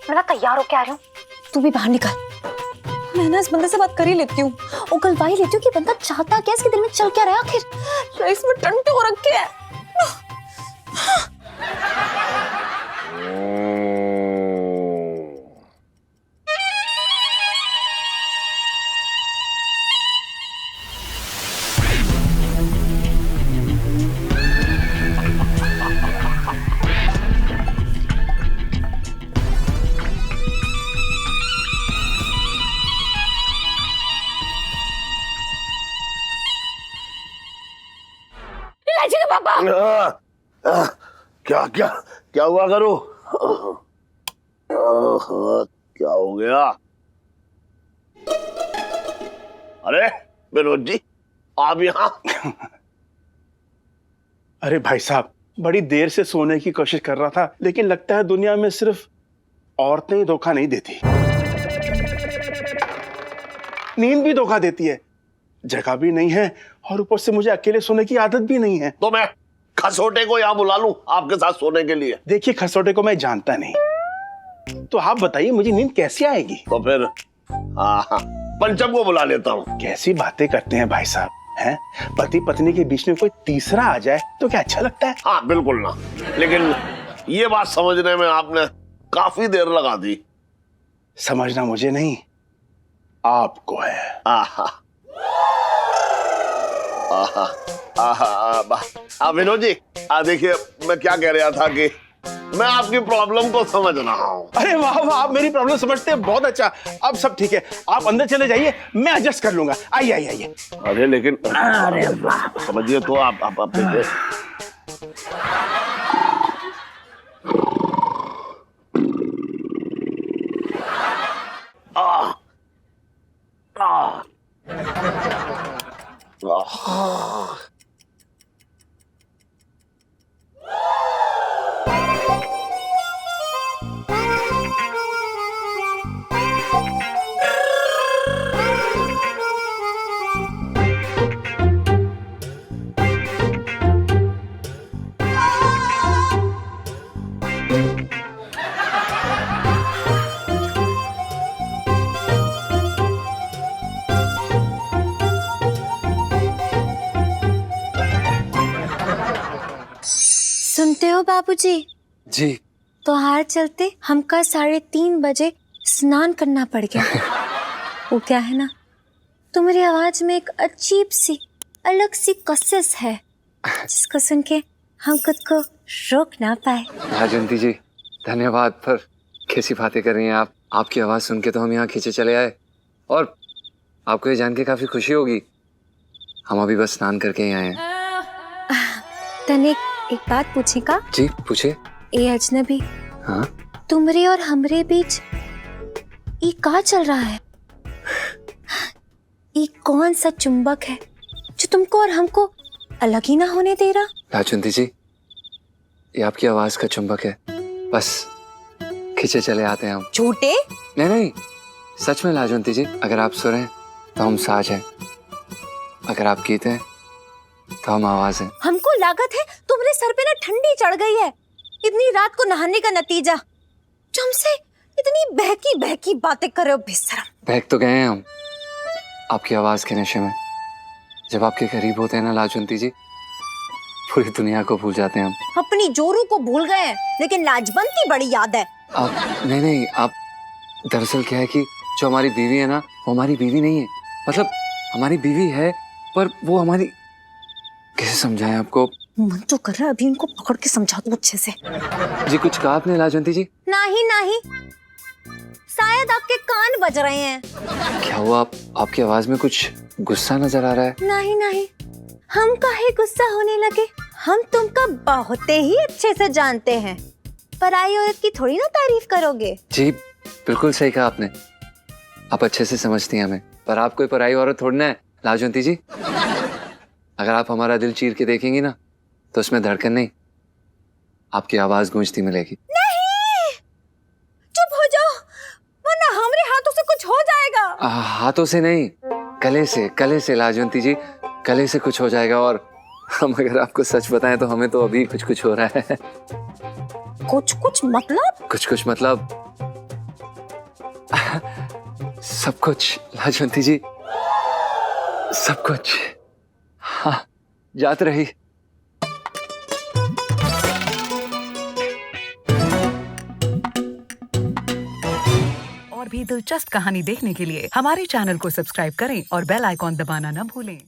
मैं तैयार हो के आ रही हूँ, तू भी बाहर निकल। मैं ना इस बंदे से बात कर ही लेती हूँ, उगलवाई लेती हूँ कि बंदा चाहता क्या, इसके दिल में चल क्या रहा है आखिर। इसमें टंटे हो रखे हैं। क्या क्या क्या हुआ करो? क्या हो गया? अरे विनोद जी, आप यहाँ? अरे भाई साहब, बड़ी देर से सोने की कोशिश कर रहा था, लेकिन लगता है दुनिया में सिर्फ औरतें ही धोखा नहीं देती, नींद भी धोखा देती है। जगह भी नहीं है और ऊपर से मुझे अकेले सोने की आदत भी नहीं है। तो मैं खसोटे को यहाँ बुला लूं आपके साथ सोने के लिए? देखिए, खसोटे को मैं जानता नहीं, तो आप बताइए मुझे नींद कैसे आएगी? तो फिर पंचम को बुला लेता हूँ। कैसी बातें करते हैं भाई साहब, हैं? पति पत्नी के बीच में कोई तीसरा आ जाए तो क्या अच्छा लगता है? हाँ बिल्कुल ना, लेकिन ये बात समझने में आपने काफी देर लगा दी। समझना मुझे नहीं, आपको है। विनोद जी, देखिए मैं क्या कह रहा था कि मैं आपकी प्रॉब्लम को समझ रहा हूँ। अरे वाह वाह, आप मेरी प्रॉब्लम समझते हैं, बहुत अच्छा। अब सब ठीक है, आप अंदर चले जाइए, मैं एडजस्ट कर लूंगा। आइए आइए आइए। अरे लेकिन समझिए तो आप देखिए। सुनते हो बाबूजी? जी। तो हार चलते हमका 3:30 बजे स्नान करना पड़ गया। वो क्या है ना, तुम्हारी आवाज में एक अजीब सी अलग सी कशिश है, जिसको सुन के हम खुद को रोक ना पाए। राजवंती जी, धन्यवाद। पर कैसी बातें कर रही हैं आप? आपकी आवाज सुन के तो हम यहाँ खींचे चले आए, और आपको ये जान के काफी खुशी होगी, हम अभी बस स्नान करके ही आए हैं। तने एक बात पूछे का? जी पूछे। ए अजनबी, हाँ? तुमरे और हमरे बीच ये क्या चल रहा है? ये कौन सा चुंबक है जो तुमको और हमको अलग ही ना होने दे रहा? राजवंती जी, ये आपकी आवाज का चुंबक है, बस खींचे चले आते हैं हम। झूठे? नहीं, सच में लाजवंती जी, अगर आप सुर हैं तो हम साज हैं, अगर आप गीत हैं तो हम आवाज हैं। हमको लागत है तुम्हारे सर पे ना ठंडी चढ़ गई है, इतनी रात को नहाने का नतीजा। जो हमसे इतनी बहकी बहकी बातें कर रहे हो बेशरम। बहक तो गए हैं हम आपकी आवाज के नशे में। जब आपके करीब होते हैं ना लाजवंती जी, पूरी दुनिया को भूल जाते हैं हम। अपनी जोरू को भूल गए हैं, लेकिन लाजवंती बड़ी याद है। आप नहीं, आप दरअसल क्या है कि जो हमारी बीवी है ना, वो हमारी बीवी नहीं है। मतलब हमारी बीवी है, पर वो हमारी, कैसे समझाएं आपको? मन तो कर रहा है अभी इनको पकड़ के समझा दूं अच्छे से। जी कुछ कहा आपने लाजवंती जी? नहीं नहीं, शायद आपके कान बज रहे हैं। क्या हुआ? आपकी आवाज में कुछ गुस्सा नजर आ रहा है। नहीं नहीं, हम काहे गुस्सा होने लगे? हम तुमको बहुत ही अच्छे से जानते हैं, पराई औरत की थोड़ी ना तारीफ करोगे। जी बिल्कुल सही कहा आपने, आप अच्छे से समझती हैं हमें, पर आप कोई पराई औरत थोड़ी ना है लाजवंती जी। अगर आप हमारा दिल चीर के देखेंगी ना, तो उसमें धड़कन नहीं, आपकी आवाज गूंजती मिलेगी। नहीं, चुप हो जाओ, वरना हमारे हाथों से कुछ हो जाएगा। हाथों से नहीं, कले से लाजवंती जी, कले से कुछ हो जाएगा। और हम अगर आपको सच बताएं तो हमें तो अभी कुछ हो रहा है। कुछ मतलब? कुछ मतलब सब कुछ लाजवंती जी, सब कुछ। हाँ, जात रही। और भी दिलचस्प कहानी देखने के लिए हमारे चैनल को सब्सक्राइब करें और बेल आइकॉन दबाना न भूलें।